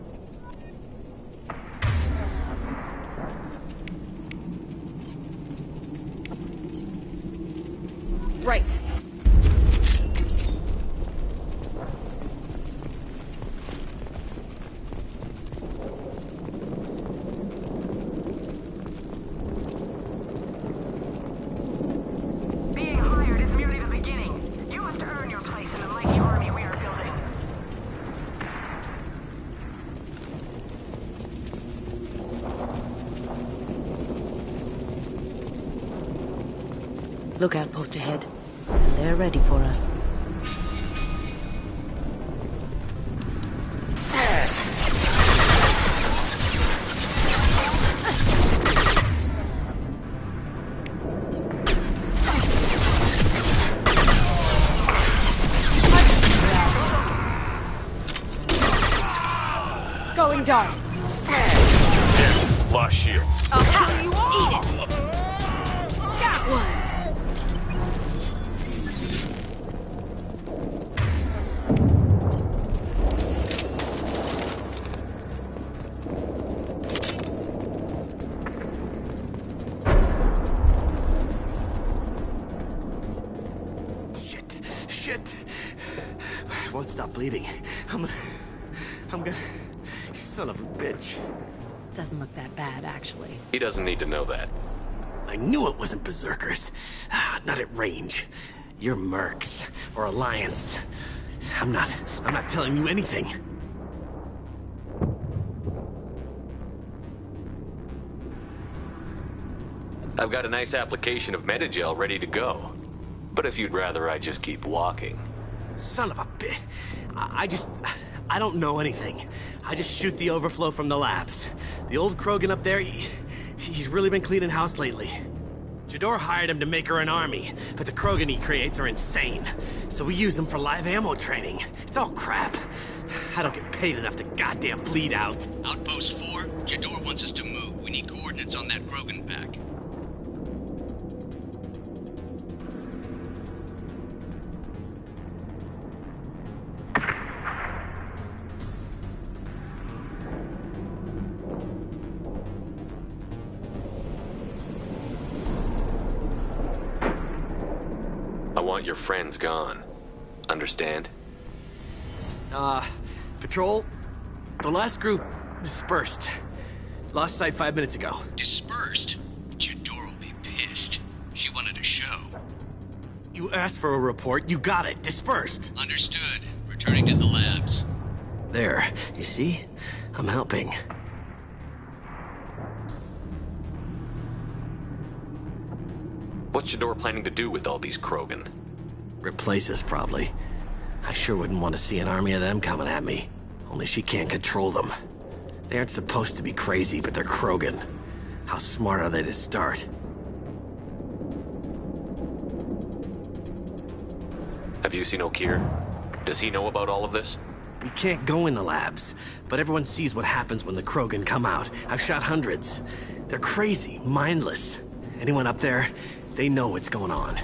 Right. Being hired is merely the beginning. You must earn your place in the mighty army we are building. Lookout post ahead. And they're ready for us. Going dark. Lost shields. I'll kill you all. Eat it. Got one. Shit. Won't stop bleeding. I'm gonna... Son of a bitch. Doesn't look that bad, actually. He doesn't need to know that. I knew it wasn't berserkers. Not at range. You're mercs or Alliance. I'm not telling you anything. I've got a nice application of Metagel ready to go. But if you'd rather I just keep walking. Son of a bitch. I don't know anything. I just shoot the overflow from the labs. The old Krogan up there, he's really been cleaning house lately. Jador hired him to make her an army, but the Krogan he creates are insane. So we use them for live ammo training. It's all crap. I don't get paid enough to goddamn bleed out. Outpost 4, Jador wants us to move. We need coordinates on that Krogan pack. I want your friends gone. Understand? Patrol, the last group dispersed. Lost sight 5 minutes ago. Dispersed? Jador will be pissed. She wanted a show. You asked for a report, you got it. Dispersed. Understood. Returning to the labs. There, you see? I'm helping. What's Jador planning to do with all these Krogan? Replace us, probably. I sure wouldn't want to see an army of them coming at me. Only she can't control them. They aren't supposed to be crazy, but they're Krogan. How smart are they to start? Have you seen Okir? Does he know about all of this? We can't go in the labs, but everyone sees what happens when the Krogan come out. I've shot hundreds. They're crazy, mindless. Anyone up there, they know what's going on.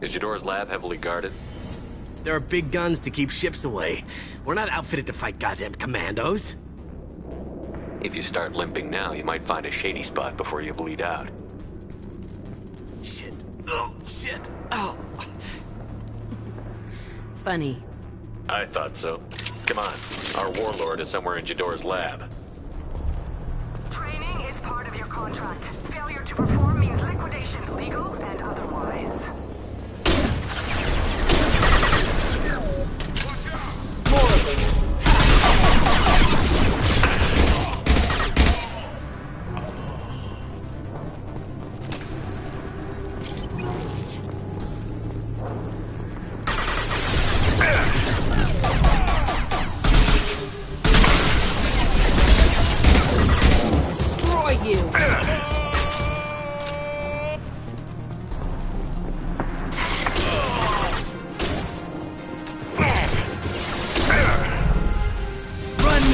Is Jador's lab heavily guarded? There are big guns to keep ships away. We're not outfitted to fight goddamn commandos. If you start limping now, you might find a shady spot before you bleed out. Shit. Oh, shit. Oh. Funny. I thought so. Come on. Our warlord is somewhere in Jador's lab. Training is part of your contract. Failure to perform means liquidation, legal and otherwise.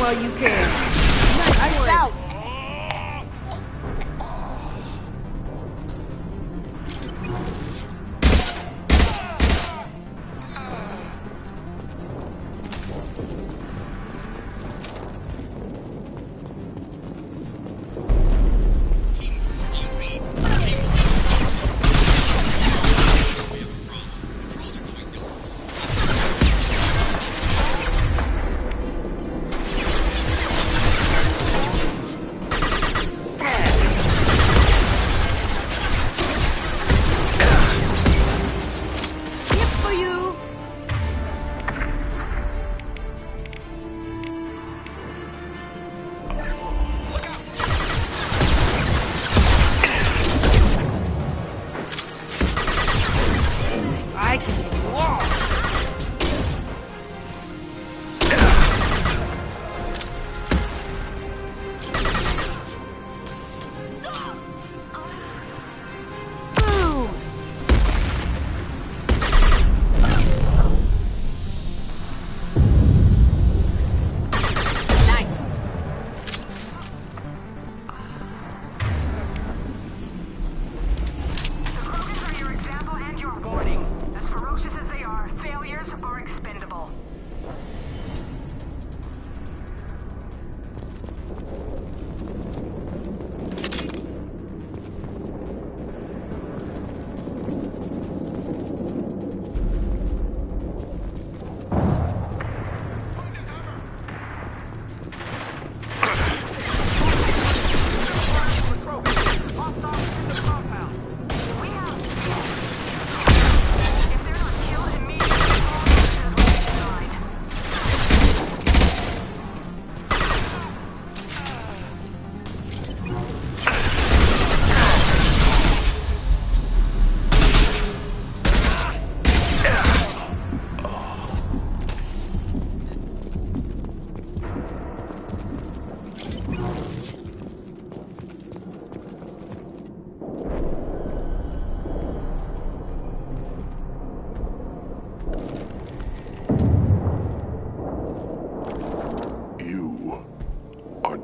while you can. Nice out.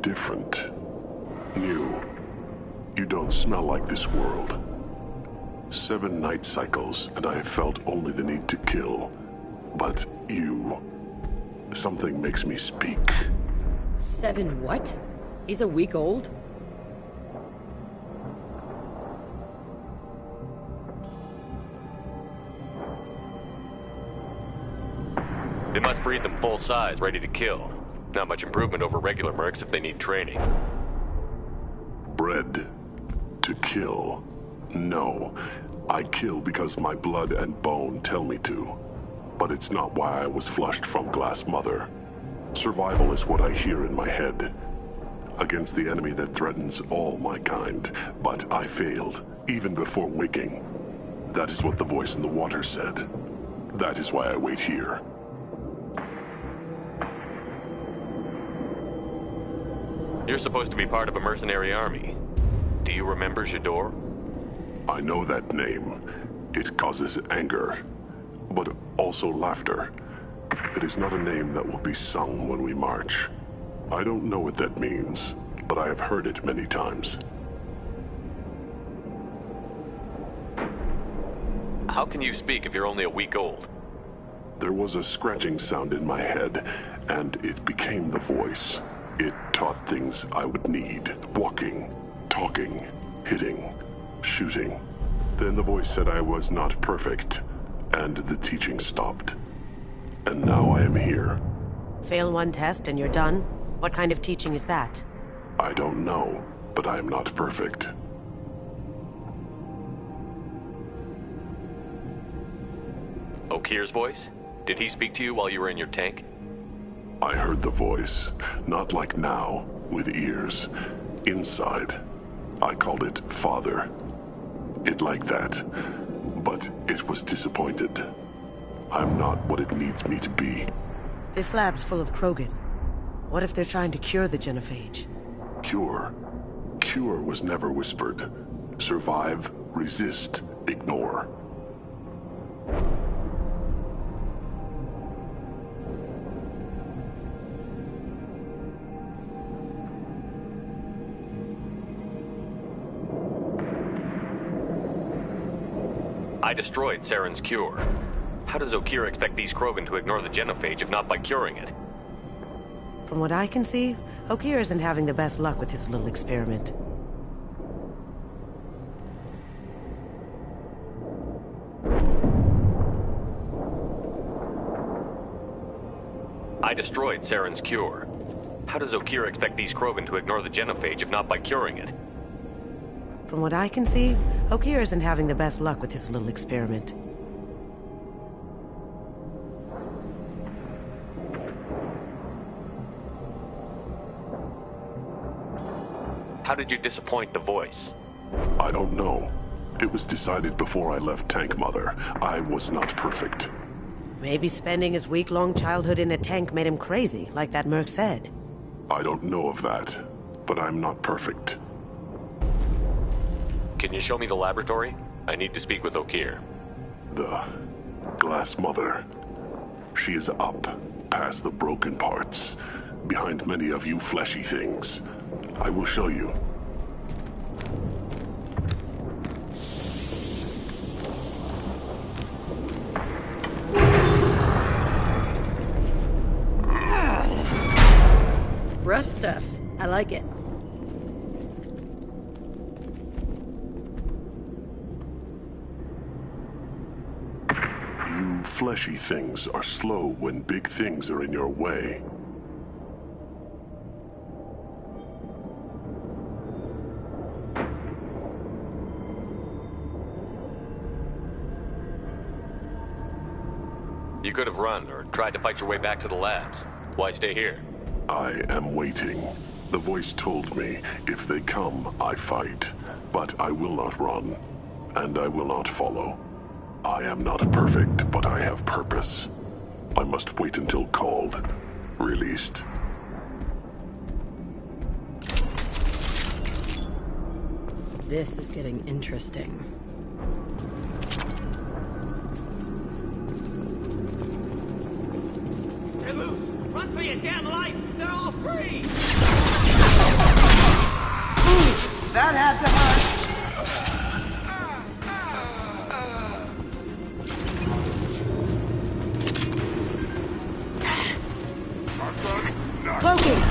Different. New. You don't smell like this world. 7 night cycles, and I have felt only the need to kill. But you... something makes me speak. 7 what? He's a week old? They must breed them full size, ready to kill. Not much improvement over regular mercs if they need training. Bred to kill. No. I kill because my blood and bone tell me to. But it's not why I was flushed from Glass Mother. Survival is what I hear in my head. Against the enemy that threatens all my kind. But I failed, even before waking. That is what the voice in the water said. That is why I wait here. You're supposed to be part of a mercenary army. Do you remember J'dor? I know that name. It causes anger, but also laughter. It is not a name that will be sung when we march. I don't know what that means, but I have heard it many times. How can you speak if you're only a week old? There was a scratching sound in my head, and it became the voice. It taught things I would need. Walking, talking, hitting, shooting. Then the voice said I was not perfect, and the teaching stopped. And now I am here. Fail one test and you're done? What kind of teaching is that? I don't know, but I am not perfect. Okir's voice? Did he speak to you while you were in your tank? I heard the voice, not like now, with ears. Inside. I called it Father. It like that. But it was disappointed. I'm not what it needs me to be. This lab's full of Krogan. What if they're trying to cure the genophage? Cure? Cure was never whispered. Survive, resist, ignore. I destroyed Saren's cure. How does Okir expect these Krogan to ignore the genophage if not by curing it? From what I can see, Okir isn't having the best luck with his little experiment. I destroyed Saren's cure. How does Okir expect these Krogan to ignore the genophage if not by curing it? From what I can see, Okir isn't having the best luck with his little experiment. How did you disappoint the voice? I don't know. It was decided before I left Tank Mother. I was not perfect. Maybe spending his week-long childhood in a tank made him crazy, like that merc said. I don't know of that, but I'm not perfect. Can you show me the laboratory? I need to speak with Okir. The Glass Mother. She is up, past the broken parts, behind many of you fleshy things. I will show you. Rough stuff. I like it. You fleshy things are slow when big things are in your way. You could have run or tried to fight your way back to the labs. Why stay here? I am waiting. The voice told me, if they come, I fight. But I will not run, and I will not follow. I am not perfect, but I have purpose. I must wait until called, released. This is getting interesting. They're loose! Run for your damn life! They're all free! Ooh, that had to hurt! Cloaking!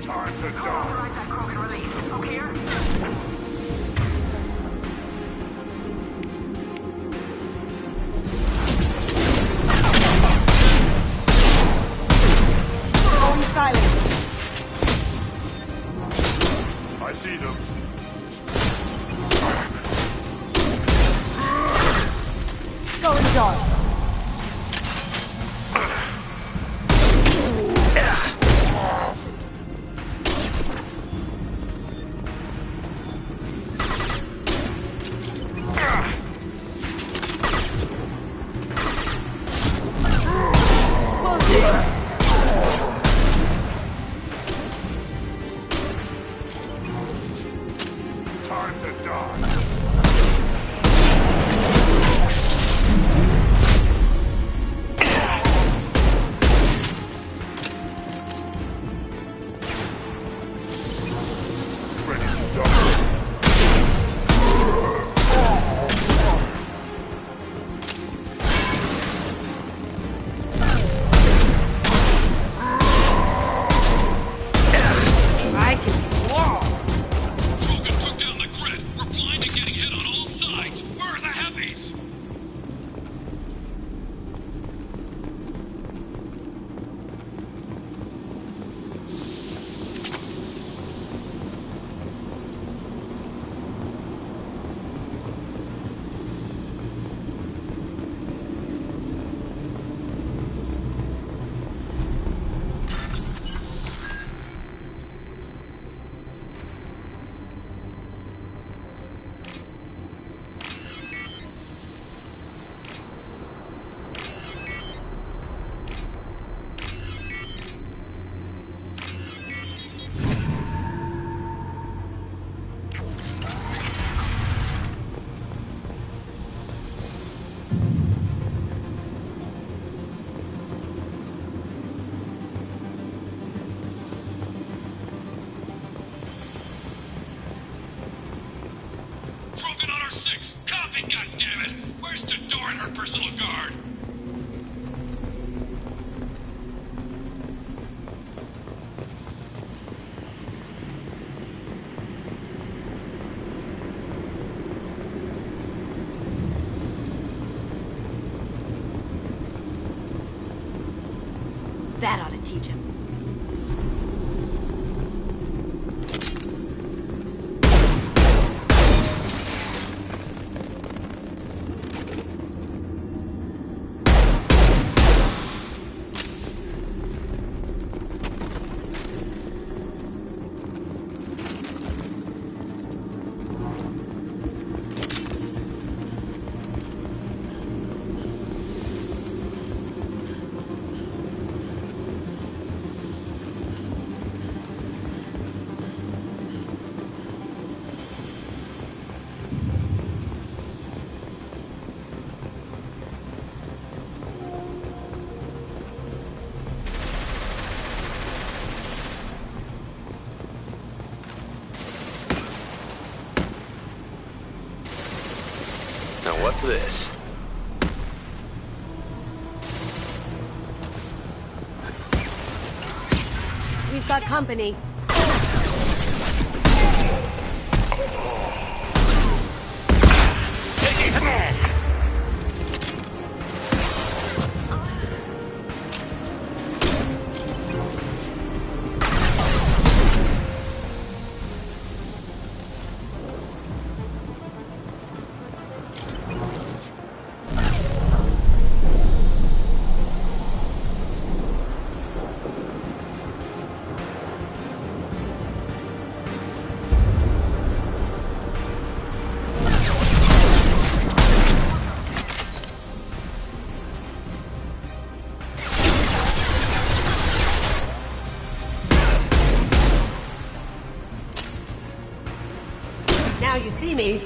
Time to die. Authorize that Krogan release. Okir? I see them. Going dark. Time to die. I can. Krogan took down the grid. We're blind and getting hit on damn it! Where's Jador and her personal guard? That ought to teach him. Now what's this? We've got company. Now you see me.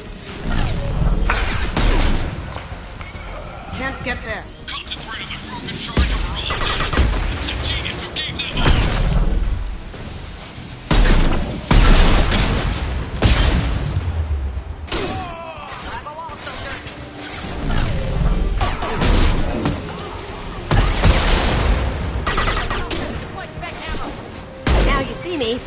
Can't get there. Concentrate on the group in charge of all dead. It was a genius who gave them all. Now you see me.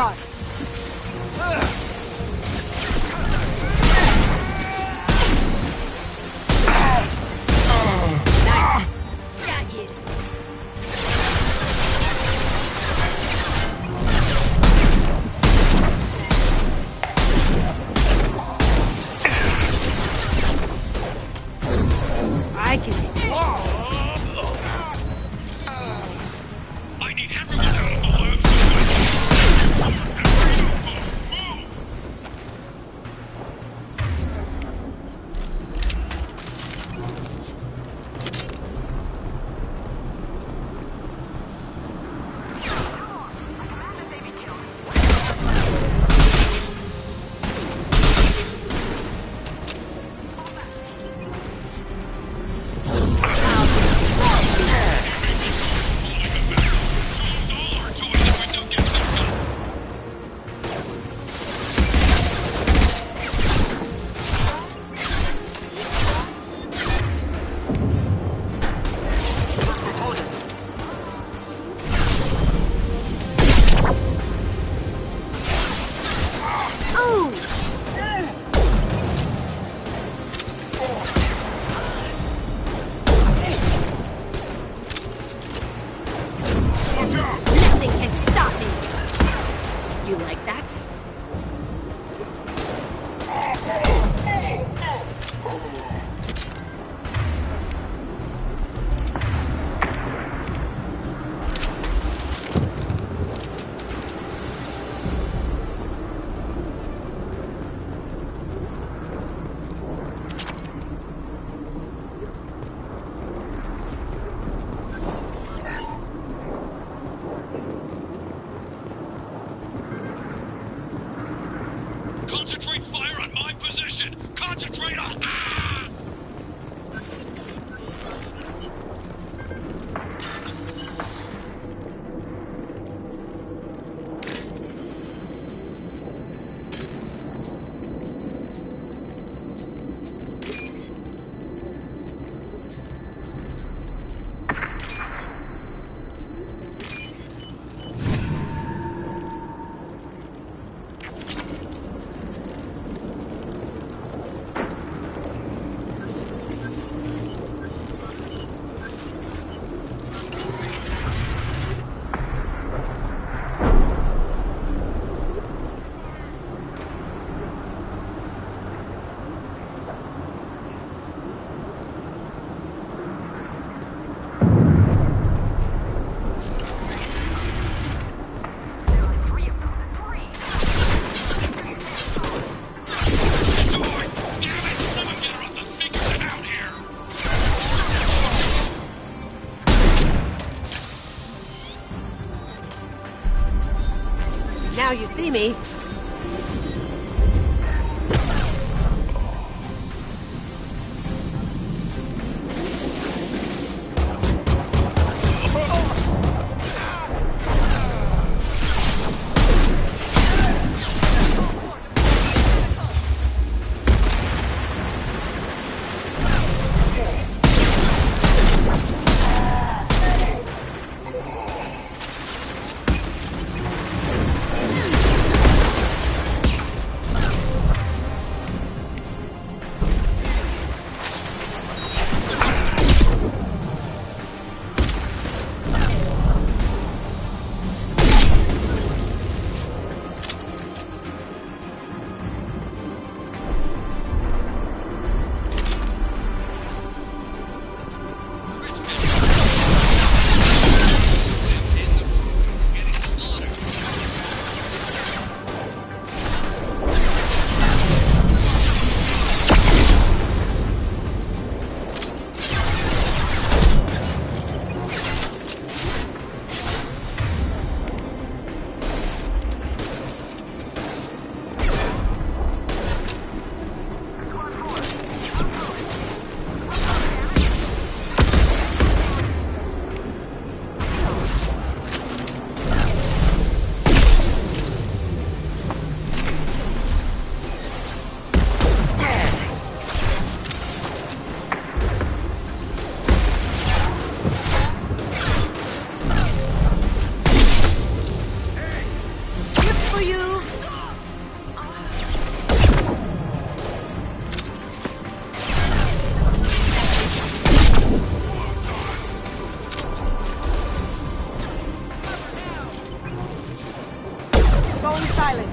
guard. Nice. Got you. I can. I need everyone out of the lab. Nothing can stop me. You like that? Concentrate fire on my position! Concentrate on... Ah! Now you see me. Going silent.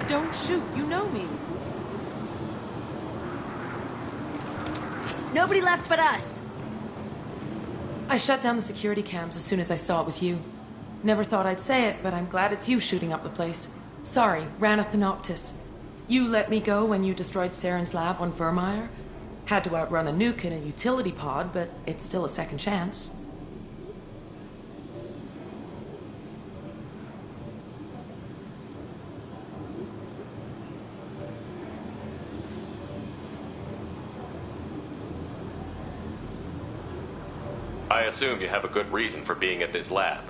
Don't shoot, you know me. Nobody left but us. I shut down the security cams as soon as I saw it was you. Never thought I'd say it, but I'm glad it's you shooting up the place. Sorry, ran a Thanoptis. You let me go when you destroyed Saren's lab on Vermeer. Had to outrun a nuke in a utility pod, but it's still a second chance. I assume you have a good reason for being at this lab.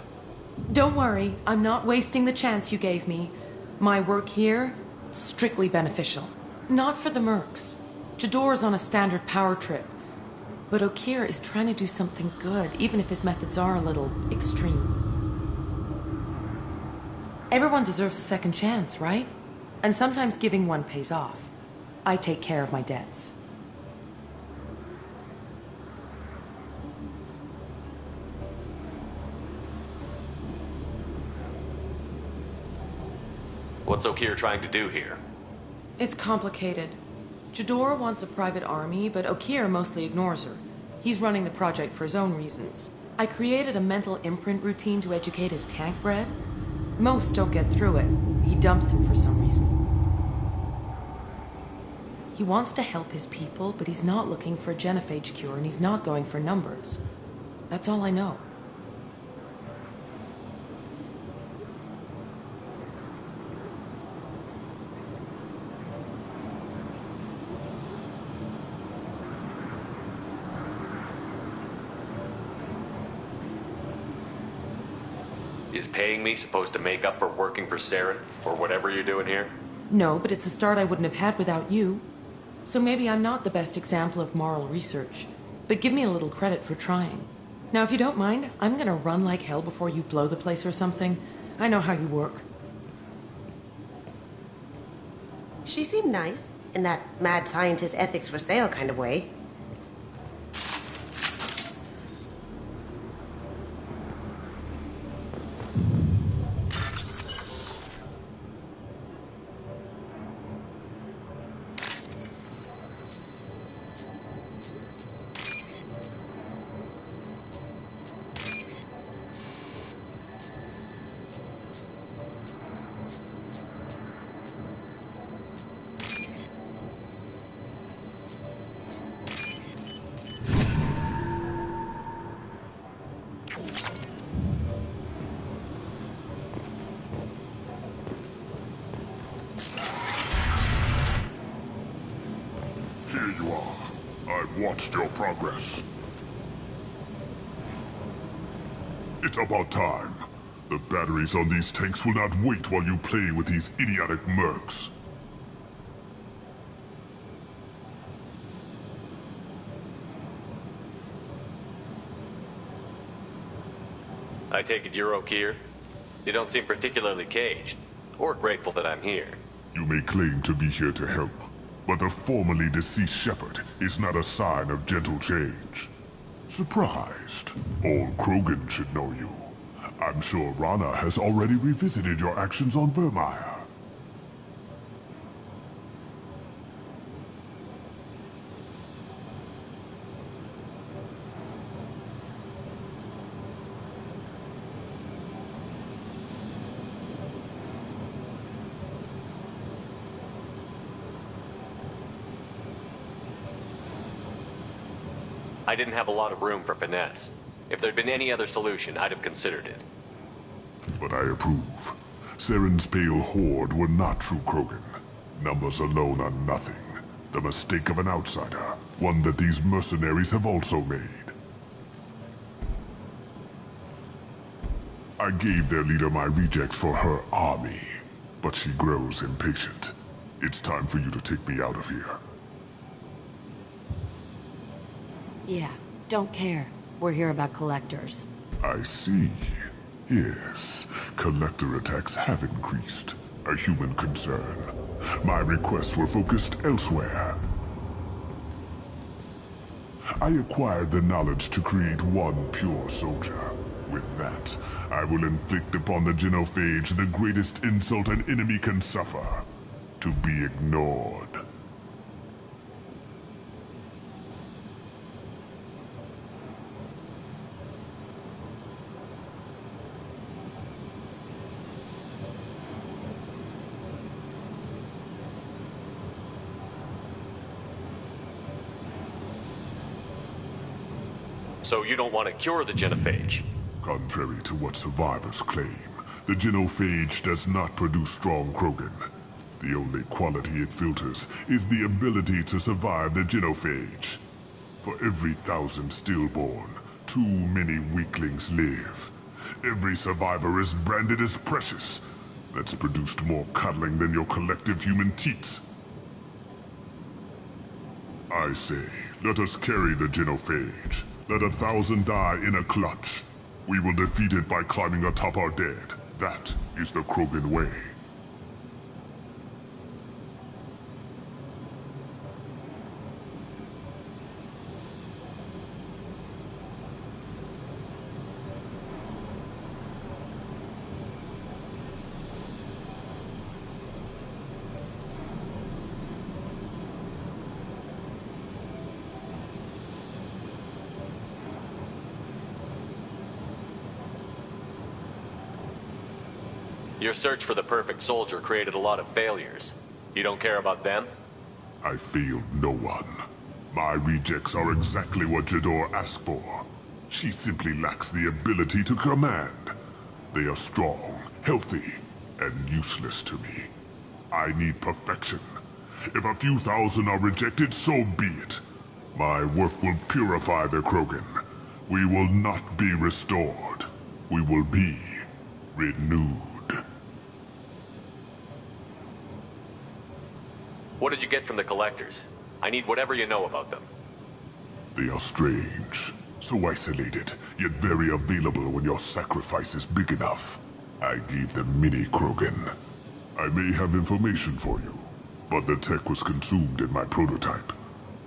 Don't worry, I'm not wasting the chance you gave me. My work here, strictly beneficial. Not for the mercs. Jador's on a standard power trip. But Okeer is trying to do something good, even if his methods are a little extreme. Everyone deserves a second chance, right? And sometimes giving one pays off. I take care of my debts. What's Okeer trying to do here? It's complicated. Jador wants a private army, but Okeer mostly ignores her. He's running the project for his own reasons. I created a mental imprint routine to educate his tank bred. Most don't get through it. He dumps them for some reason. He wants to help his people, but he's not looking for a genophage cure, and he's not going for numbers. That's all I know. Is paying me supposed to make up for working for Saren, or whatever you're doing here? No, but it's a start I wouldn't have had without you. So maybe I'm not the best example of moral research, but give me a little credit for trying. Now, if you don't mind, I'm gonna run like hell before you blow the place or something. I know how you work. She seemed nice, in that mad scientist ethics for sale kind of way. Here you are. I've watched your progress. It's about time. The batteries on these tanks will not wait while you play with these idiotic mercs. I take it you're Okeer? You don't seem particularly caged, or grateful that I'm here. You may claim to be here to help, but the formerly deceased shepherd is not a sign of gentle change. Surprised? All Krogan should know you. I'm sure Rana has already revisited your actions on Vermeer. I didn't have a lot of room for finesse. If there'd been any other solution, I'd have considered it. But I approve. Saren's pale horde were not true Krogan. Numbers alone are nothing. The mistake of an outsider. One that these mercenaries have also made. I gave their leader my rejects for her army, but she grows impatient. It's time for you to take me out of here. Yeah, don't care. We're here about collectors. I see. Yes, collector attacks have increased. A human concern. My requests were focused elsewhere. I acquired the knowledge to create one pure soldier. With that, I will inflict upon the genophage the greatest insult an enemy can suffer. To be ignored. So you don't want to cure the genophage? Contrary to what survivors claim, the genophage does not produce strong Krogan. The only quality it filters is the ability to survive the genophage. For every 1,000 stillborn, too many weaklings live. Every survivor is branded as precious. That's produced more cuddling than your collective human teats. I say, let us carry the genophage. Let 1,000 die in a clutch. We will defeat it by climbing atop our dead. That is the Krogan way. Your search for the perfect soldier created a lot of failures. You don't care about them? I failed no one. My rejects are exactly what Jador asked for. She simply lacks the ability to command. They are strong, healthy, and useless to me. I need perfection. If a few thousand are rejected, so be it. My work will purify the Krogan. We will not be restored. We will be renewed. What did you get from the collectors? I need whatever you know about them. They are strange. So isolated, yet very available when your sacrifice is big enough. I gave them mini Krogan. I may have information for you, but the tech was consumed in my prototype,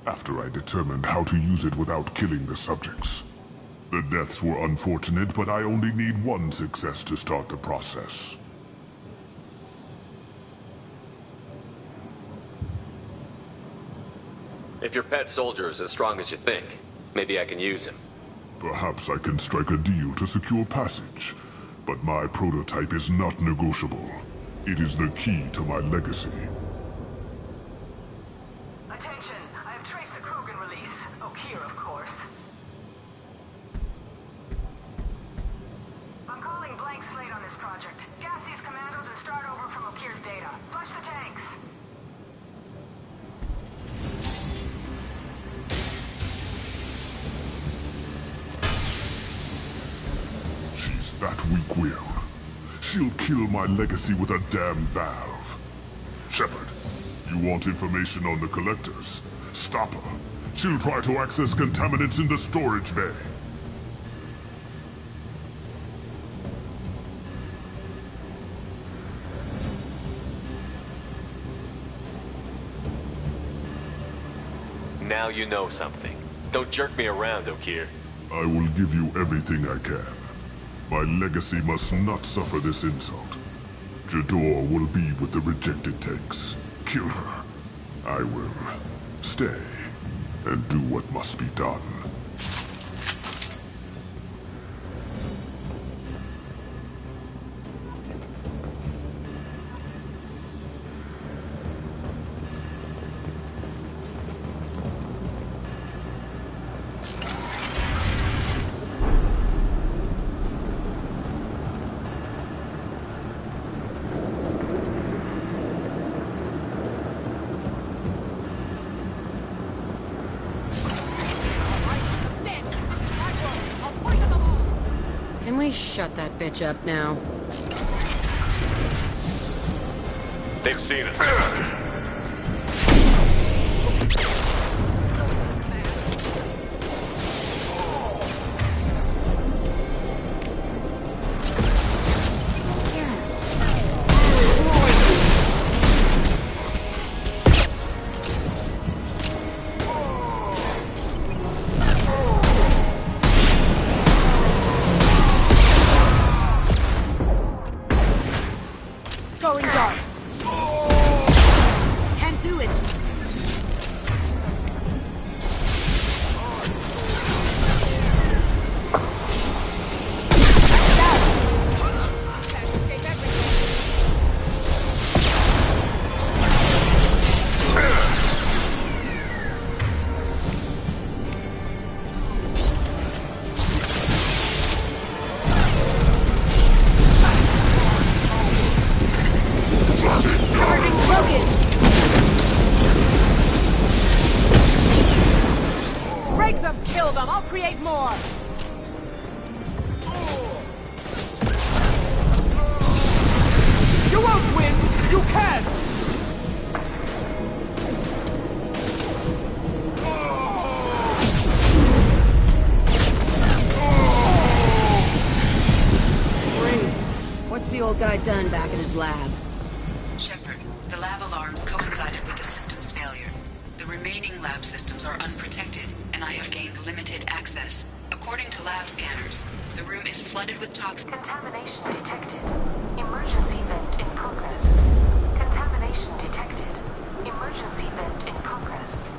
after I determined how to use it without killing the subjects. The deaths were unfortunate, but I only need one success to start the process. If your pet soldier is as strong as you think, maybe I can use him. Perhaps I can strike a deal to secure passage, but my prototype is not negotiable. It is the key to my legacy. Attention! I have traced the Krogan release. Okeer, of course. I'm calling blank slate on this project. Gas these commandos and start over from Okeer's data. Flush the tanks! That weak will. She'll kill my legacy with a damn valve. Shepard, you want information on the collectors? Stop her. She'll try to access contaminants in the storage bay. now you know something. Don't jerk me around, Okier. I will give you everything I can. My legacy must not suffer this insult. Jador will be with the rejected tanks. Kill her. I will stay and do what must be done. Can we shut that bitch up now? They've seen us. Going dark. Can't do it. Break them, kill them, I'll create more! You won't win! You can't! What's the old guy done back in his lab? Shepard, the lab alarms coincided with the system's failure. The remaining lab systems are unprotected, and I have gained limited access. According to lab scanners, the room is flooded with toxins. Contamination detected. Emergency vent in progress. Contamination detected. Emergency vent in progress.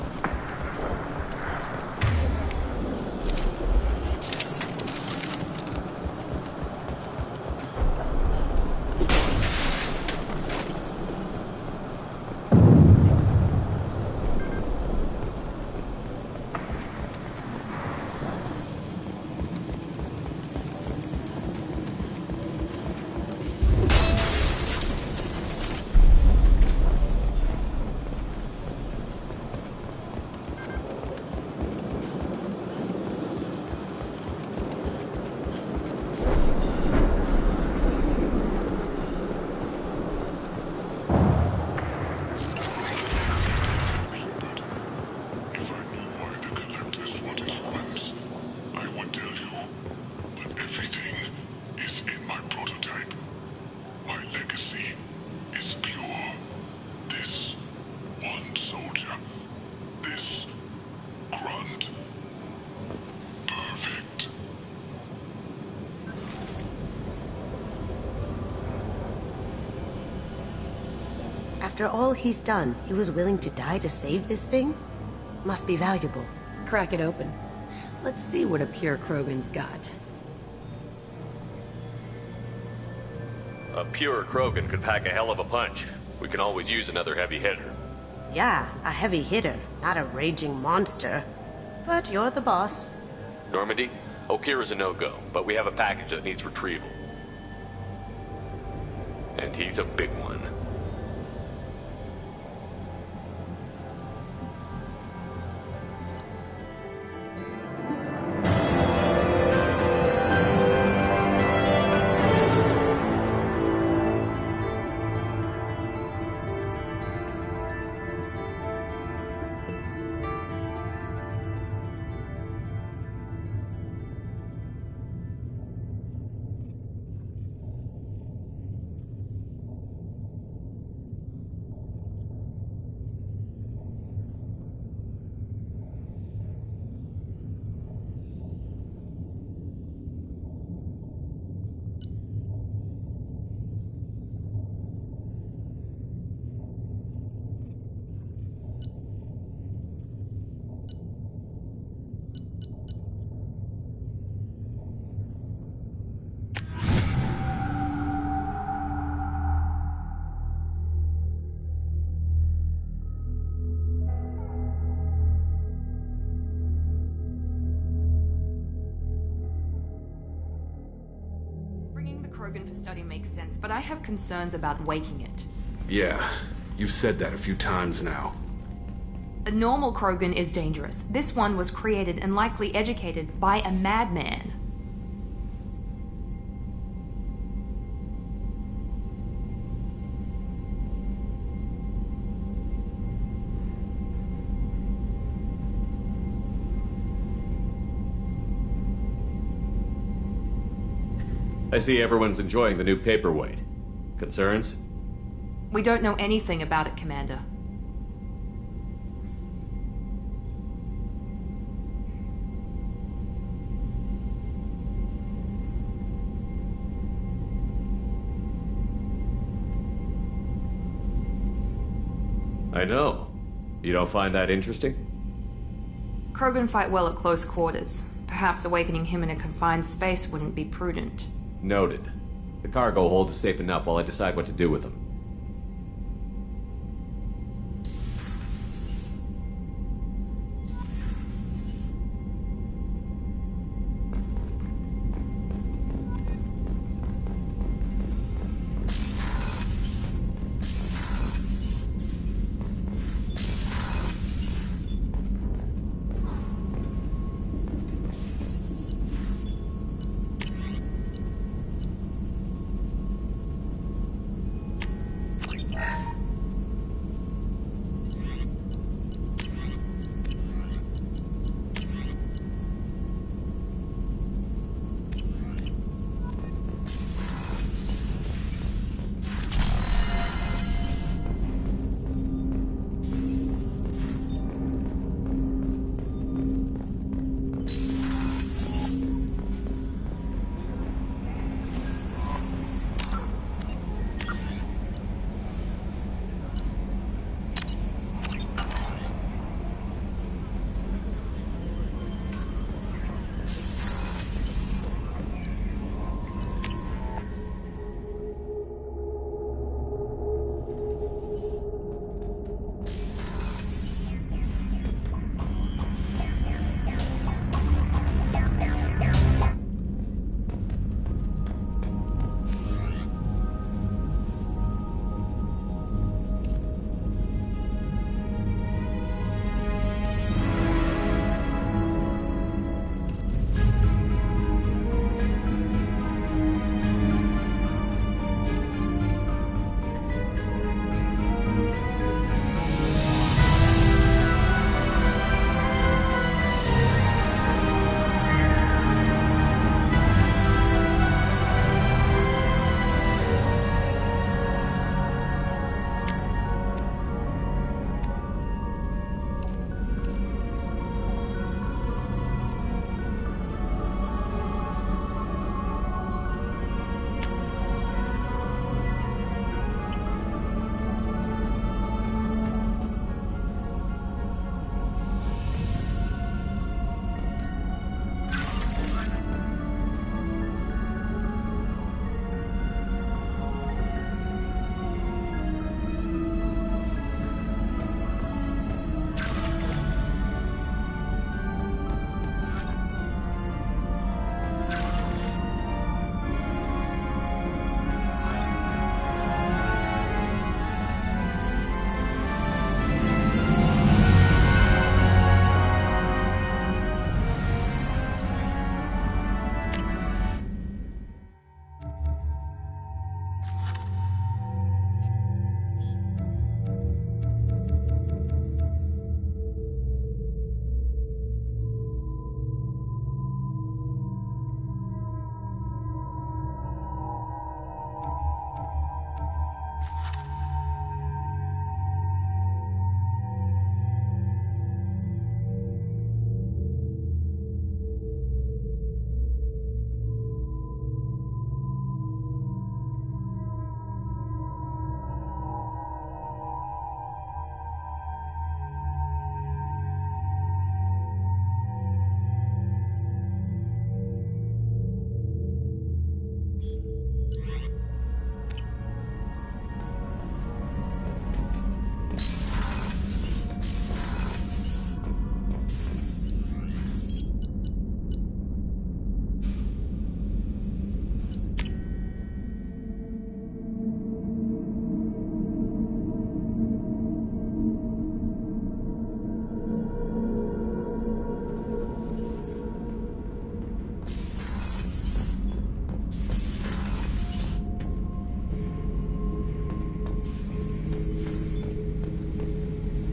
After all he's done, he was willing to die to save this thing? Must be valuable. Crack it open. Let's see what a pure Krogan's got. A pure Krogan could pack a hell of a punch. We can always use another heavy hitter. Yeah, a heavy hitter, not a raging monster. But you're the boss. Normandy, Okier is a no-go, but we have a package that needs retrieval. And he's a big one. Krogan for study makes sense, but I have concerns about waking it. Yeah, you've said that a few times now. A normal Krogan is dangerous. This one was created and likely educated by a madman. I see everyone's enjoying the new paperweight. Concerns? We don't know anything about it, Commander. I know. You don't find that interesting? Krogan fight well at close quarters. Perhaps awakening him in a confined space wouldn't be prudent. Noted. The cargo hold is safe enough while I decide what to do with them.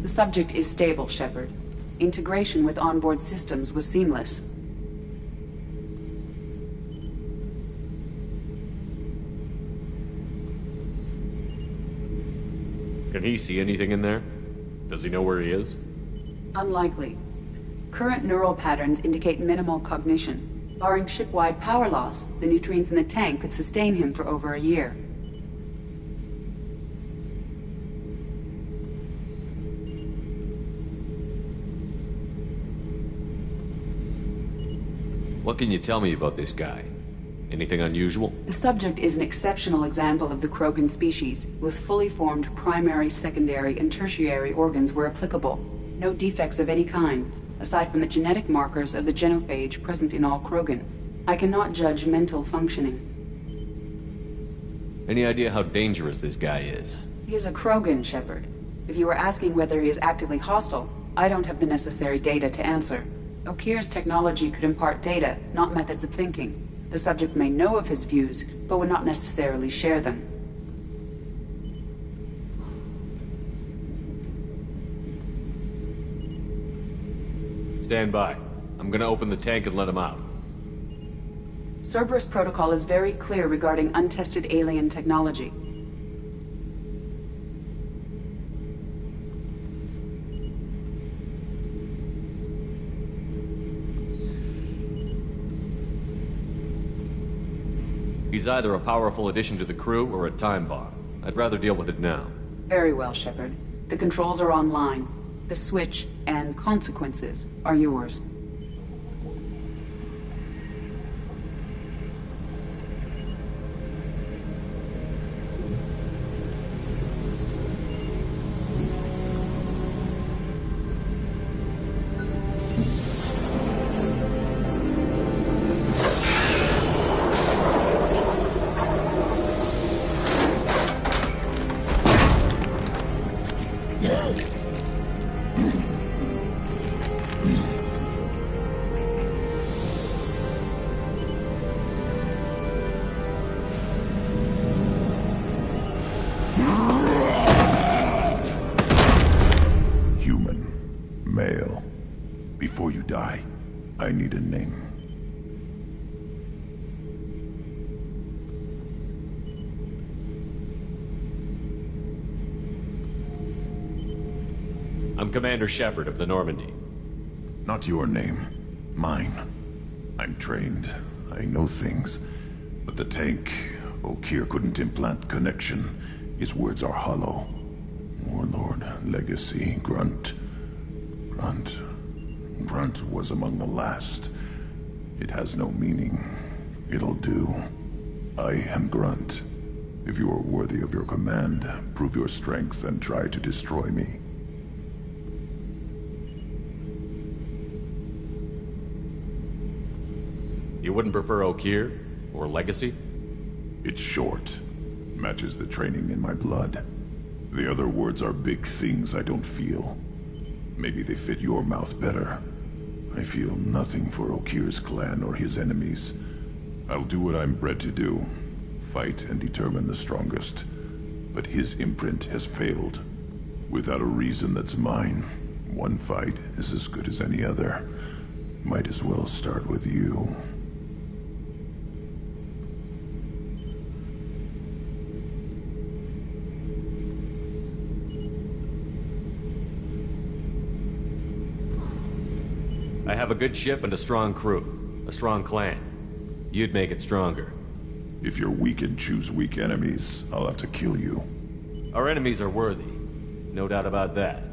The subject is stable, Shepard. Integration with onboard systems was seamless. Can he see anything in there? Does he know where he is? Unlikely. Current neural patterns indicate minimal cognition. Barring ship-wide power loss, the nutrients in the tank could sustain him for over a year. What can you tell me about this guy? Anything unusual? The subject is an exceptional example of the Krogan species, with fully formed primary, secondary, and tertiary organs where applicable. No defects of any kind, aside from the genetic markers of the genophage present in all Krogan. I cannot judge mental functioning. Any idea how dangerous this guy is? He is a Krogan, Shepard. If you were asking whether he is actively hostile, I don't have the necessary data to answer. Okeer's technology could impart data, not methods of thinking. The subject may know of his views, but would not necessarily share them. Stand by. I'm gonna open the tank and let him out. Cerberus protocol is very clear regarding untested alien technology. He's either a powerful addition to the crew or a time bomb. I'd rather deal with it now. Very well, Shepard. The controls are online. The switch and consequences are yours. Before you die, I need a name. I'm Commander Shepard of the Normandy. Not your name. Mine. I'm trained. I know things. But the tank, Okeer couldn't implant connection. His words are hollow. Warlord, Legacy, Grunt. Grunt was among the last. It has no meaning. It'll do. I am Grunt. If you are worthy of your command, prove your strength and try to destroy me. You wouldn't prefer Okeer? Or Legacy? It's short. Matches the training in my blood. The other words are big things I don't feel. Maybe they fit your mouth better. I feel nothing for Okeer's clan or his enemies. I'll do what I'm bred to do. Fight and determine the strongest. But his imprint has failed. Without a reason that's mine, one fight is as good as any other. Might as well start with you. I have a good ship and a strong crew. A strong clan. You'd make it stronger. If you're weak and choose weak enemies, I'll have to kill you. Our enemies are worthy. No doubt about that.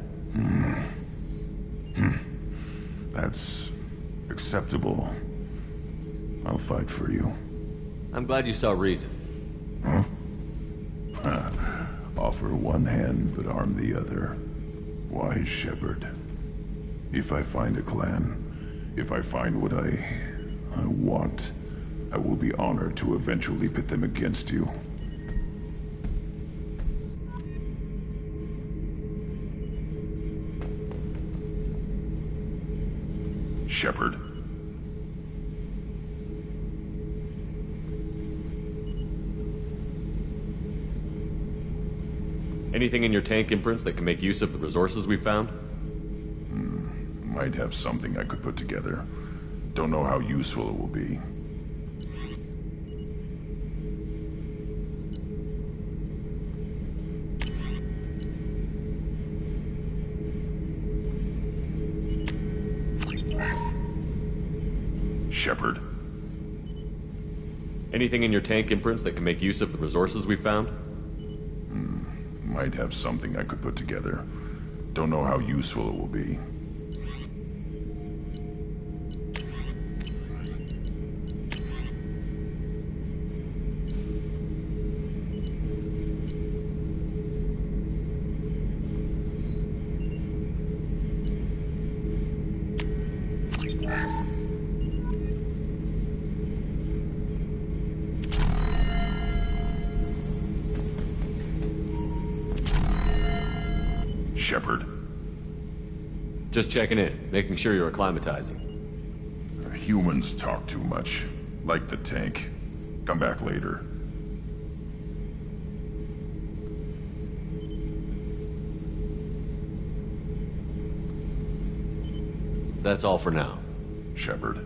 That's acceptable. I'll fight for you. I'm glad you saw reason. Huh? Offer one hand, but arm the other. Wise Shepard. If I find a clan, if I find what I want, I will be honored to eventually pit them against you. Shepard. Anything in your tank imprints that can make use of the resources we found? Might have something I could put together. Don't know how useful it will be. Shepard. Anything in your tank imprints that can make use of the resources we found? Might have something I could put together. Don't know how useful it will be. Shepard. Just checking in, making sure you're acclimatizing. Humans talk too much. Like the tank. Come back later. That's all for now. Shepard.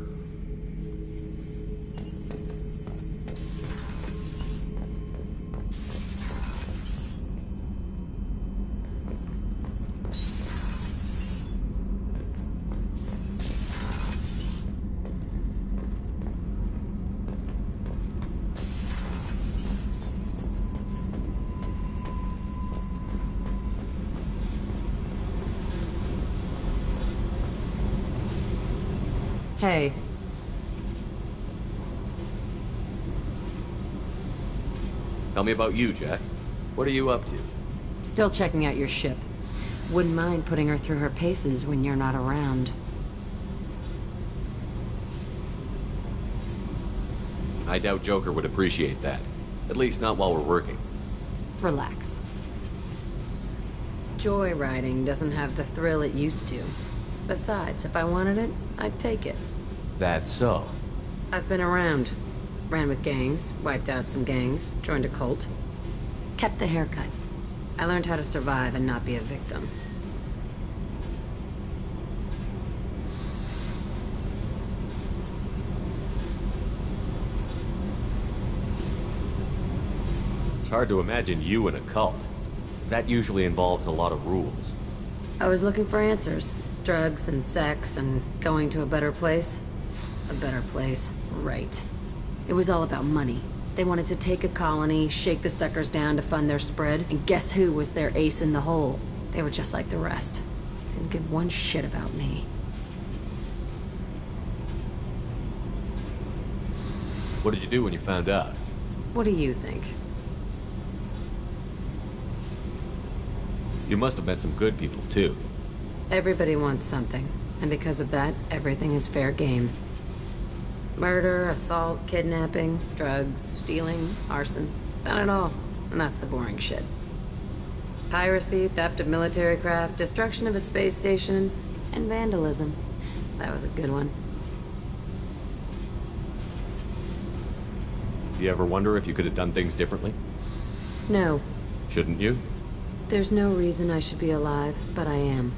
Hey. Tell me about you, Jack. What are you up to? Still checking out your ship. Wouldn't mind putting her through her paces when you're not around. I doubt Joker would appreciate that. At least not while we're working. Relax. Joyriding doesn't have the thrill it used to. Besides, if I wanted it, I'd take it. That's so. I've been around. Ran with gangs, wiped out some gangs, joined a cult. Kept the haircut. I learned how to survive and not be a victim. It's hard to imagine you in a cult. That usually involves a lot of rules. I was looking for answers. Drugs and sex and going to a better place. A better place, right. It was all about money. They wanted to take a colony, shake the suckers down to fund their spread, and guess who was their ace in the hole? They were just like the rest. Didn't give one shit about me. What did you do when you found out? What do you think? You must have met some good people, too. Everybody wants something, and because of that, everything is fair game. Murder, assault, kidnapping, drugs, stealing, arson. Done it all. And that's the boring shit. Piracy, theft of military craft, destruction of a space station, and vandalism. That was a good one. Do you ever wonder if you could have done things differently? No. Shouldn't you? There's no reason I should be alive, but I am.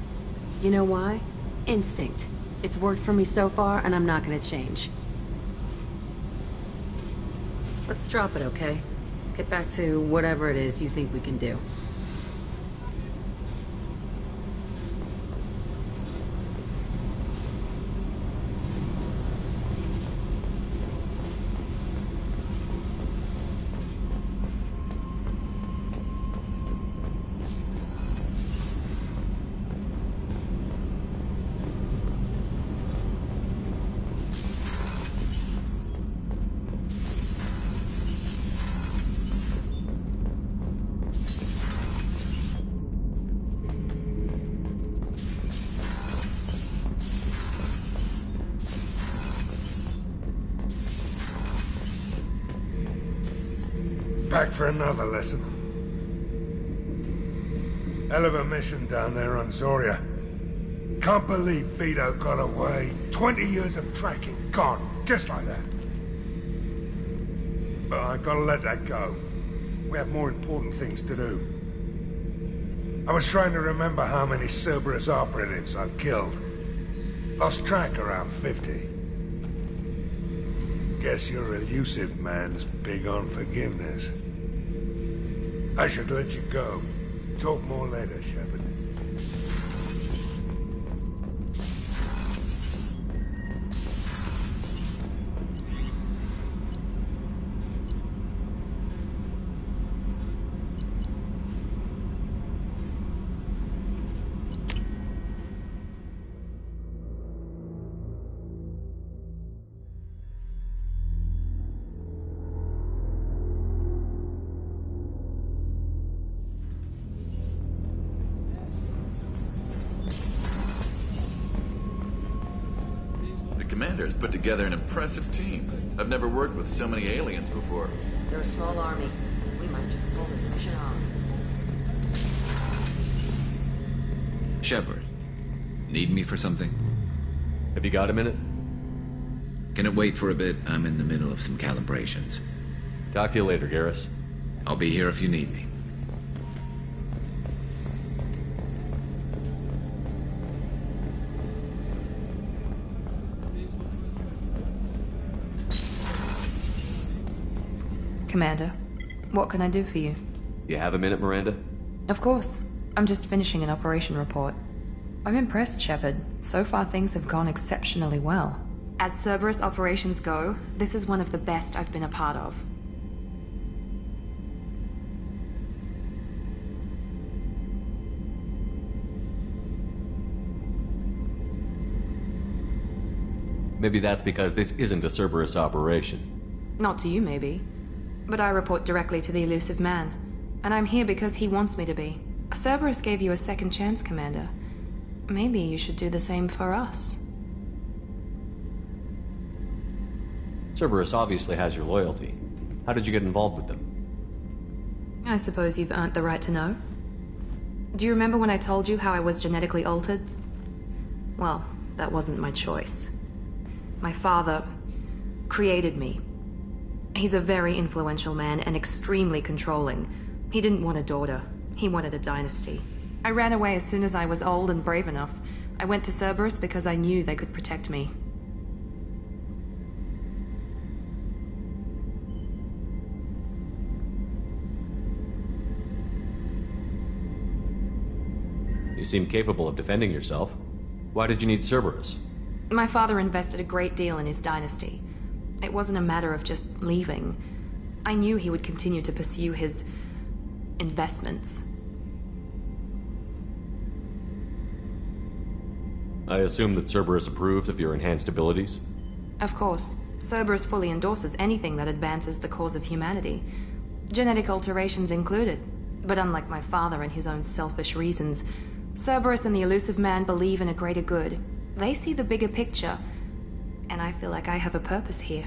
You know why? Instinct. It's worked for me so far, and I'm not gonna change. Let's drop it, okay? Get back to whatever it is you think we can do. Back for another lesson. Hell of a mission down there on Zoria. Can't believe Vito got away. 20 years of tracking gone, just like that. But I gotta let that go. We have more important things to do. I was trying to remember how many Cerberus operatives I've killed. Lost track around 50. Guess your elusive man's big on forgiveness. I should let you go. Talk more later, Shepard. Commander's put together an impressive team. I've never worked with so many aliens before. They're a small army. We might just pull this mission off. Shepard, need me for something? Have you got a minute? Can it wait for a bit? I'm in the middle of some calibrations. Talk to you later, Garrus. I'll be here if you need me. Commander, what can I do for you? You have a minute, Miranda? Of course. I'm just finishing an operation report. I'm impressed, Shepard. So far things have gone exceptionally well. As Cerberus operations go, this is one of the best I've been a part of. Maybe that's because this isn't a Cerberus operation. Not to you, maybe. But I report directly to the elusive man. And I'm here because he wants me to be. Cerberus gave you a second chance, Commander. Maybe you should do the same for us. Cerberus obviously has your loyalty. How did you get involved with them? I suppose you've earned the right to know. Do you remember when I told you how I was genetically altered? Well, that wasn't my choice. My father created me. He's a very influential man and extremely controlling. He didn't want a daughter. He wanted a dynasty. I ran away as soon as I was old and brave enough. I went to Cerberus because I knew they could protect me. You seem capable of defending yourself. Why did you need Cerberus? My father invested a great deal in his dynasty. It wasn't a matter of just leaving. I knew he would continue to pursue his investments. I assume that Cerberus approved of your enhanced abilities? Of course. Cerberus fully endorses anything that advances the cause of humanity. Genetic alterations included. But unlike my father and his own selfish reasons, Cerberus and the elusive man believe in a greater good. They see the bigger picture. And I feel like I have a purpose here.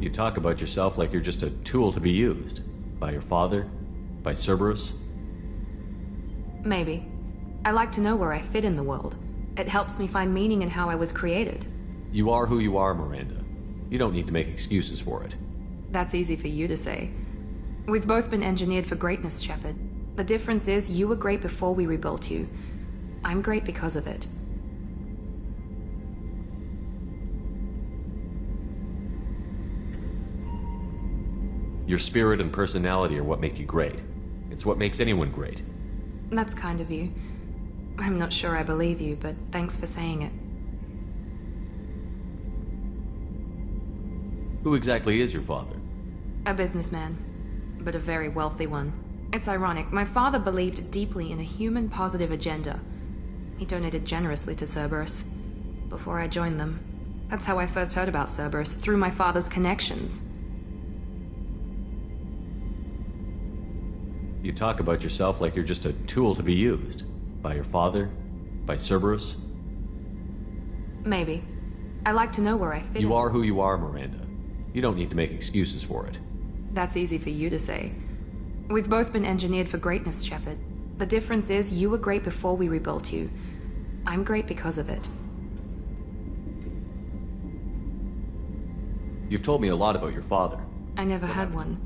You talk about yourself like you're just a tool to be used. By your father? By Cerberus? Maybe. I like to know where I fit in the world. It helps me find meaning in how I was created. You are who you are, Miranda. You don't need to make excuses for it. That's easy for you to say. We've both been engineered for greatness, Shepard. The difference is you were great before we rebuilt you. I'm great because of it. Your spirit and personality are what make you great. It's what makes anyone great. That's kind of you. I'm not sure I believe you, but thanks for saying it. Who exactly is your father? A businessman, but a very wealthy one. It's ironic, my father believed deeply in a human-positive agenda. He donated generously to Cerberus before I joined them. That's how I first heard about Cerberus, through my father's connections. You talk about yourself like you're just a tool to be used. By your father? By Cerberus? Maybe. I like to know where I fit in. You are who you are, Miranda. You don't need to make excuses for it. That's easy for you to say. We've both been engineered for greatness, Shepard. The difference is you were great before we rebuilt you. I'm great because of it. You've told me a lot about your father. I never had one.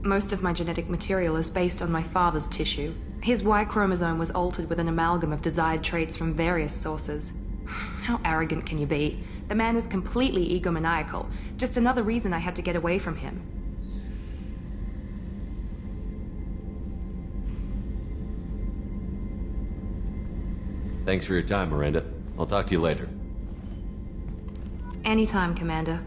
Most of my genetic material is based on my father's tissue. His Y chromosome was altered with an amalgam of desired traits from various sources. How arrogant can you be? The man is completely egomaniacal. Just another reason I had to get away from him. Thanks for your time, Miranda. I'll talk to you later. Anytime, Commander.